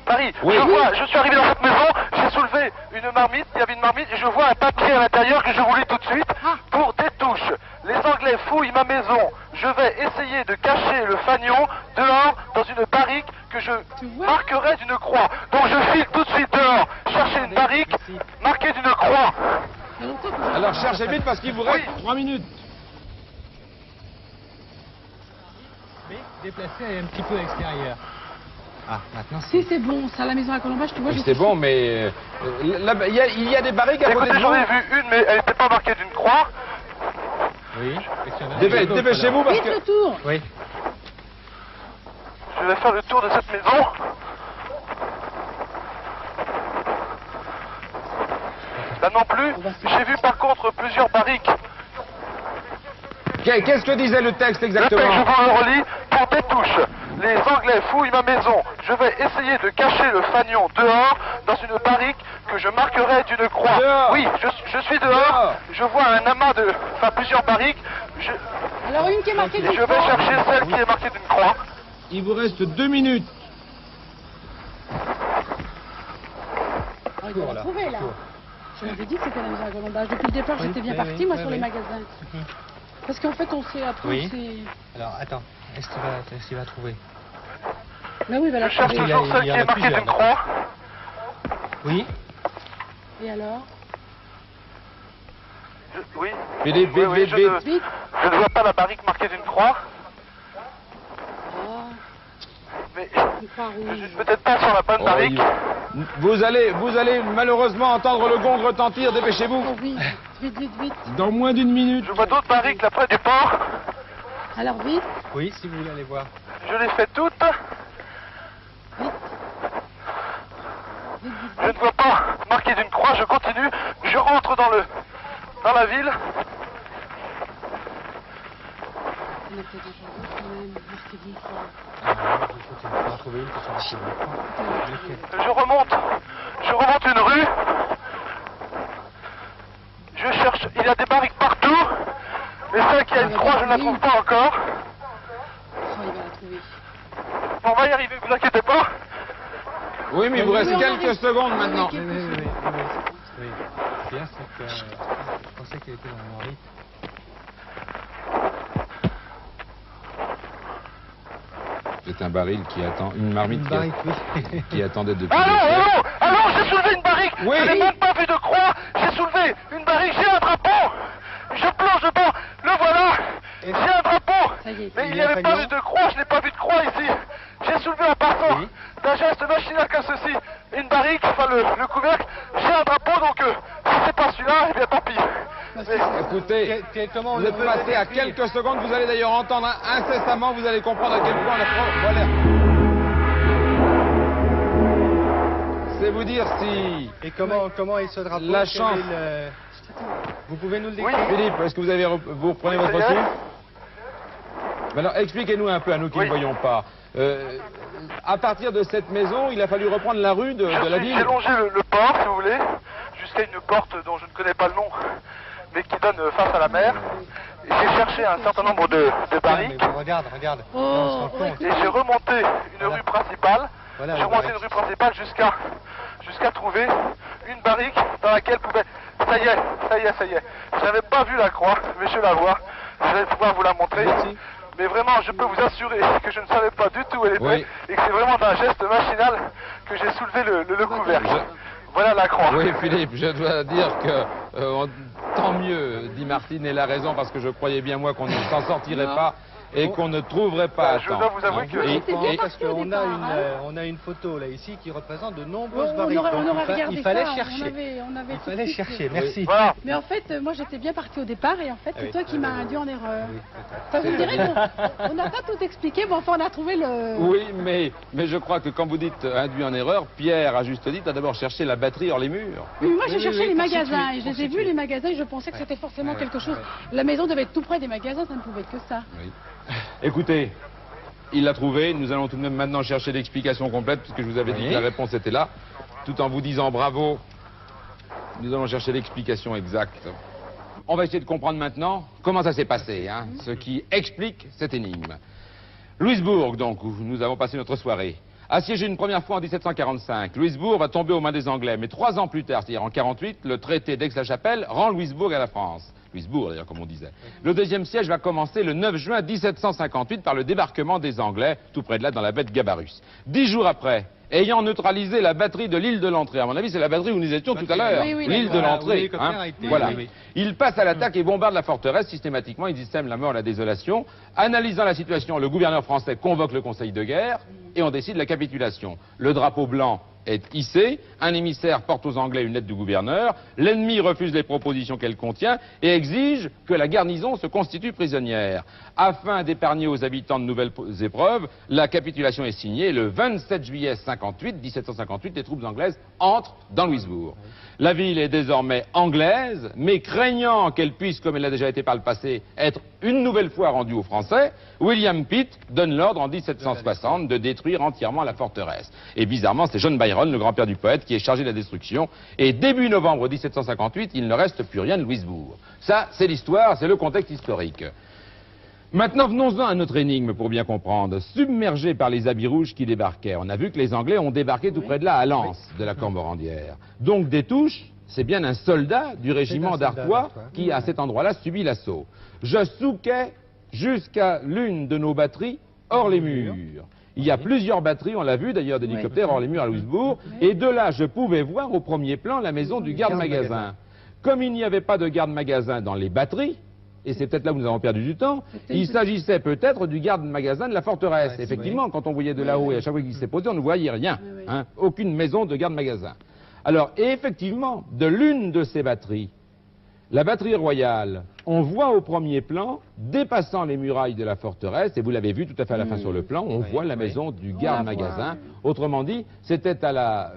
Paris. Oui. Je suis arrivé dans cette maison, j'ai soulevé une marmite, il y avait une marmite et je vois un papier à l'intérieur que je vous lis tout de suite pour des touches. Les Anglais fouillent ma maison. Je vais essayer de cacher le fanion dehors dans une barrique que je vois marquerai d'une croix. Donc je file tout de suite dehors chercher une barrique marquée d'une croix. Il y a longtemps que je- Alors cherchez vite parce qu'il vous reste 3 minutes. Mais déplacé un petit peu à l'extérieur. Ah, maintenant Si c'est bon, ça, la maison à Colombage, tu vois, C'est bon, mais il y a des barriques à côté Écoutez, de j'en ai vous. vu une mais elle n'était pas marquée d'une croix. Oui. Dépêchez-vous parce Vite que... le tour. Oui. Je vais faire le tour de cette maison. Là non plus. J'ai vu par contre plusieurs barriques. Qu'est-ce que disait le texte Le texte, exactement? je vous le relis, pour des touches. Les Anglais fouillent ma maison. Je vais essayer de cacher le fanion dehors, dans une barrique que je marquerai d'une croix. Dehors. Oui, je suis dehors. Dehors. Je vois un amas de... Enfin, plusieurs barriques. Alors, une qui est marquée Et du je vais chercher celle qui est marquée d'une croix. Il vous reste 2 minutes. Ah, il doit la trouver, là. Je l'avais dit que c'était la maison à Colombage. Depuis le départ, Oui, j'étais bien oui, partie, oui, moi, oui, sur les oui. magasins. Parce qu'en fait, on s'est après, Oui. on s'est... Alors, attends. Est-ce qu'il va trouver? Mais oui, ben, Je cherche il y a- toujours celle il y qui en a est marquée plusieurs, d'une croix. Oui. Et alors? Oui. Philippe, Oui, vite, oui, vite, je vite. ne- Vite. Je ne vois pas la barrique marquée d'une croix. Oh, Mais une croix je rouge. suis peut-être pas sur la bonne Oh, barrique. Vous allez malheureusement entendre le gong retentir, dépêchez-vous. Oh oui, vite, vite, vite. Dans moins d'1 minute. Je vois d'autres barriques là près du port. Alors, vite. Oui, si vous voulez aller voir. Je les fais toutes. Je ne vois pas marqué d'une croix, je continue. Je rentre dans la ville. On a peut-être encore d'autres quand même. Marquez-vous quoi. Il faut en trouver une qui soit assez bonne. Je remonte une rue. Je cherche, il y a des barriques partout. Mais celle qui a une croix, je ne la trouve pas encore. Oh, il va la trouver. On va y arriver, vous inquiétez pas. Oui, mais il vous reste Oui, on quelques arrive. secondes maintenant. Oui. Bien, c'est que je pensais qu'il était dans le rite. C'est un baril qui attend, une marmite Une barrique, oui. qui attendait depuis... Allô, j'ai soulevé une barrique. Oui. Je n'ai même pas vu de croix. J'ai soulevé une barrique, j'ai un drapeau. Je plonge dedans, le voilà. J'ai un drapeau. Ça y est. Mais il n'y avait pas vu de croix, je n'ai pas vu de croix ici. J'ai soulevé en partant Oui. d'un geste machinal comme ceci une barrique, enfin le couvercle. J'ai un drapeau, donc si c'est pas celui-là, eh bien tant pis. Mais- Écoutez, Comment vous êtes passé à quelques secondes, vous allez d'ailleurs entendre incessamment, vous allez comprendre à quel point la preuve... Voilà. C'est vous dire si... Et comment est ce drapeau? La Quel chance. est Vous pouvez nous le Oui. décrire? Philippe, est-ce que vous reprenez votre Ça y est. reçu? Mais alors, expliquez-nous un peu à nous qui Oui. ne voyons pas. À partir de cette maison, il a fallu reprendre la rue de la ville. J'ai longé le port, si vous voulez, jusqu'à une porte dont je ne connais pas le nom, mais qui donne face à la mer. Et j'ai cherché un certain nombre de barriques. Mais regarde. Oh, on se rend compte. Et j'ai remonté une rue principale. Voilà, J'ai la remonté barrique. une rue principale jusqu'à trouver une barrique dans laquelle pouvait... Ça y est. Je n'avais pas vu la croix, mais je la vois. Je vais pouvoir vous la montrer. Merci. Mais vraiment, je peux vous assurer que je ne savais pas du tout où elle était. Oui. Et que c'est vraiment d'un geste machinal que j'ai soulevé le couvercle. Voilà la croix. Oui, Philippe, je dois dire que tant mieux, dit Martine, et la raison, parce que je croyais bien, moi, qu'on ne s'en sortirait pas et qu'on ne trouverait pas à Je temps. dois vous avouer que- C'était bien Parce parti au qu'on a départ, on a une photo là ici qui représente de On nombreuses barriques. aurait Donc, regardé il fallait ça, chercher. on avait Il tout fallait de suite- chercher, merci. Voilà. Mais en fait, moi j'étais bien partie au départ et en fait, Ah c'est oui. toi qui m'as induit en erreur. Oui, Enfin, vous direz qu'on n'a pas tout expliqué, mais enfin on a trouvé le... Oui, mais je crois que quand vous dites induit en erreur, Pierre, à juste titre, a d'abord cherché la batterie hors les murs. Mais moi j'ai Oui, cherché oui, les pour magasins situer, et je pour les ai vus situer. les magasins et je pensais que c'était forcément quelque chose. La maison devait être tout près des magasins, ça ne pouvait être que ça. Oui. Écoutez, il l'a trouvé. Nous allons tout de même maintenant chercher l'explication complète, puisque je vous avais dit Oui. que la réponse était là. Tout en vous disant bravo, nous allons chercher l'explication exacte. On va essayer de comprendre maintenant comment ça s'est passé, hein, ce qui explique cette énigme. Louisbourg, donc, où nous avons passé notre soirée. Assiégé une première fois en 1745, Louisbourg va tomber aux mains des Anglais. Mais 3 ans plus tard, c'est-à-dire en 48, le traité d'Aix-la-Chapelle rend Louisbourg à la France. Louisbourg, d'ailleurs, comme on disait. Le deuxième siège va commencer le 9 juin 1758 par le débarquement des Anglais, tout près de là, dans la baie de Gabarus. 10 jours après, ayant neutralisé la batterie de l'île de l'entrée, à mon avis, c'est la batterie où nous étions tout à l'heure, Oui, oui, l'île de d'accord. l'entrée. Oui, Coquin a été- Voilà. oui, oui. Il passe à l'attaque et bombarde la forteresse systématiquement. Il sème la mort et la désolation. Analysant la situation, le gouverneur français convoque le conseil de guerre et on décide la capitulation. Le drapeau blanc est hissé, un émissaire porte aux Anglais une lettre du gouverneur, l'ennemi refuse les propositions qu'elle contient et exige que la garnison se constitue prisonnière. Afin d'épargner aux habitants de nouvelles épreuves, la capitulation est signée et le 27 juillet 1758, les troupes anglaises entrent dans Louisbourg. La ville est désormais anglaise, mais craignant qu'elle puisse, comme elle l'a déjà été par le passé, être une nouvelle fois rendue aux Français, William Pitt donne l'ordre en 1760 de détruire entièrement la forteresse. Et bizarrement, c'est John Byron, le grand-père du poète, qui est chargé de la destruction. Et début novembre 1758, il ne reste plus rien de Louisbourg. Ça, c'est l'histoire, c'est le contexte historique. Maintenant, venons-en à notre énigme pour bien comprendre. Submergés par les habits rouges qui débarquaient, on a vu que les Anglais ont débarqué tout près de là, à Lens, de la Cormorandière. Donc, Destouches, c'est bien un soldat du régiment soldat d'Artois d'Artois. qui, à cet endroit-là, subit l'assaut. Je souquais jusqu'à l'une de nos batteries hors les murs. Il y a plusieurs batteries, on l'a vu d'ailleurs, d'hélicoptères hors les murs à Louisbourg. Et de là, je pouvais voir au premier plan la maison du garde-magasin. Comme il n'y avait pas de garde-magasin dans les batteries, et c'est peut-être là où nous avons perdu du temps, il s'agissait peut-être du garde-magasin de la forteresse. Ouais, Effectivement, quand on voyait de là-haut et à chaque fois qu'il s'est posé, on ne voyait rien. Oui, oui. Hein, aucune maison de garde-magasin. Alors, et effectivement, de l'une de ces batteries, la batterie royale, on voit au premier plan, dépassant les murailles de la forteresse, et vous l'avez vu tout à fait à la fin sur le plan, on Oui, voit la oui. maison du On la garde-magasin. voit. Autrement dit, c'était à la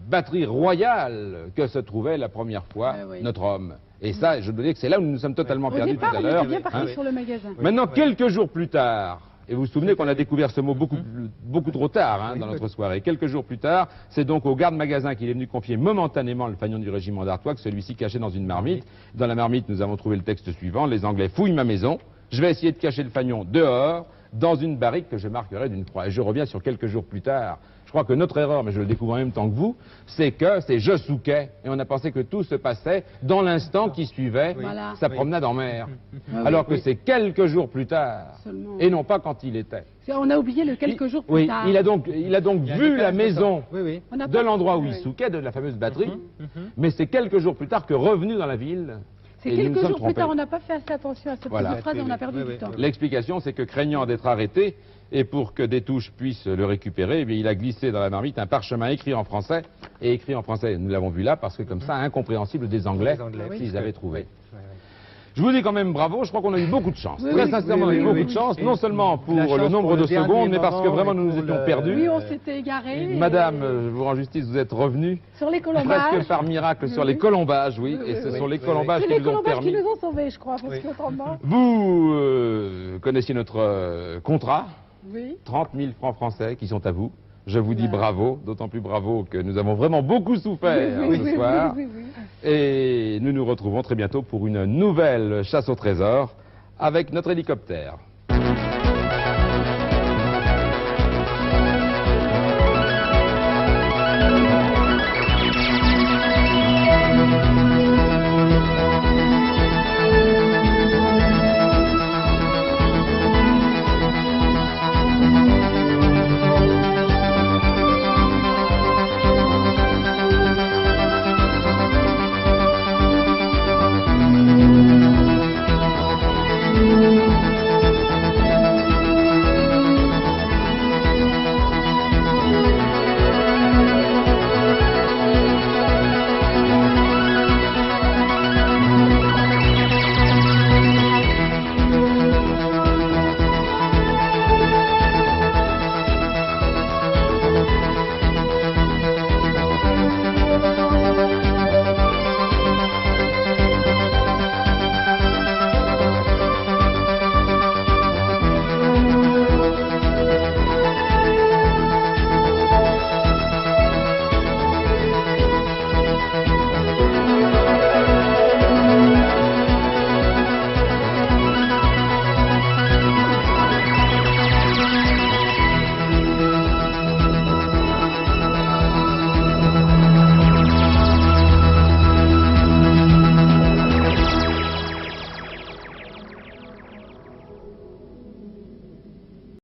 batterie royale que se trouvait la première fois Oui, oui. notre homme. Et ça, je dois dire que c'est là où nous nous sommes totalement Au perdus départ, tout à on l'heure. était bien parti Hein. sur le magasin. Maintenant, quelques jours plus tard, et vous vous souvenez qu'on a découvert ce mot beaucoup trop tard hein, dans notre soirée. Quelques jours plus tard, c'est donc au garde-magasin qu'il est venu confier momentanément le fanion du régiment d'Artois, celui-ci caché dans une marmite. Dans la marmite, nous avons trouvé le texte suivant. Les Anglais fouillent ma maison. Je vais essayer de cacher le fanion dehors, dans une barrique que je marquerai d'une croix. Et je reviens sur quelques jours plus tard. Je crois que notre erreur, mais je le découvre en même temps que vous, c'est je souquais. Et on a pensé que tout se passait dans l'instant qui suivait Voilà. sa promenade en mer. Ah Alors que c'est quelques jours plus tard. Seulement. Et non pas quand il était. On a oublié le quelques jours plus Oui, tard. il a donc vu la maison Oui, oui. On n'a de pas- l'endroit où il souquait, de la fameuse batterie, mais c'est quelques jours plus tard que revenu dans la ville. C'est et nous nous quelques sommes jours plus tard, trompés. on n'a pas fait assez attention à cette Voilà. petite phrase et on a perdu Oui, du oui. temps. L'explication, c'est que craignant d'être arrêté, et pour que des touches puissent le récupérer, eh bien, il a glissé dans la marmite un parchemin écrit en français, et écrit en français, nous l'avons vu là, parce que comme ça, incompréhensible des Anglais, s'ils avaient trouvé. Je vous dis quand même bravo, je crois qu'on a eu beaucoup de chance. Oui, Très oui, sincèrement, on a eu beaucoup de chance, non seulement pour le nombre de secondes, mais parce que vraiment nous nous étions perdus. Oui, on s'était égaré. Madame, je vous rends justice, vous êtes revenue Sur les colombages. presque par miracle sur les colombages, oui, et ce sont les colombages C'est qui les nous ont colombages qui permis. nous ont sauvés, je crois, parce qu'autrement. Vous connaissiez notre contrat, Oui. 30 000 francs français qui sont à vous. Je vous dis bravo, d'autant plus bravo que nous avons vraiment beaucoup souffert ce soir. oui. Et nous nous retrouvons très bientôt pour une nouvelle chasse au trésor avec notre hélicoptère.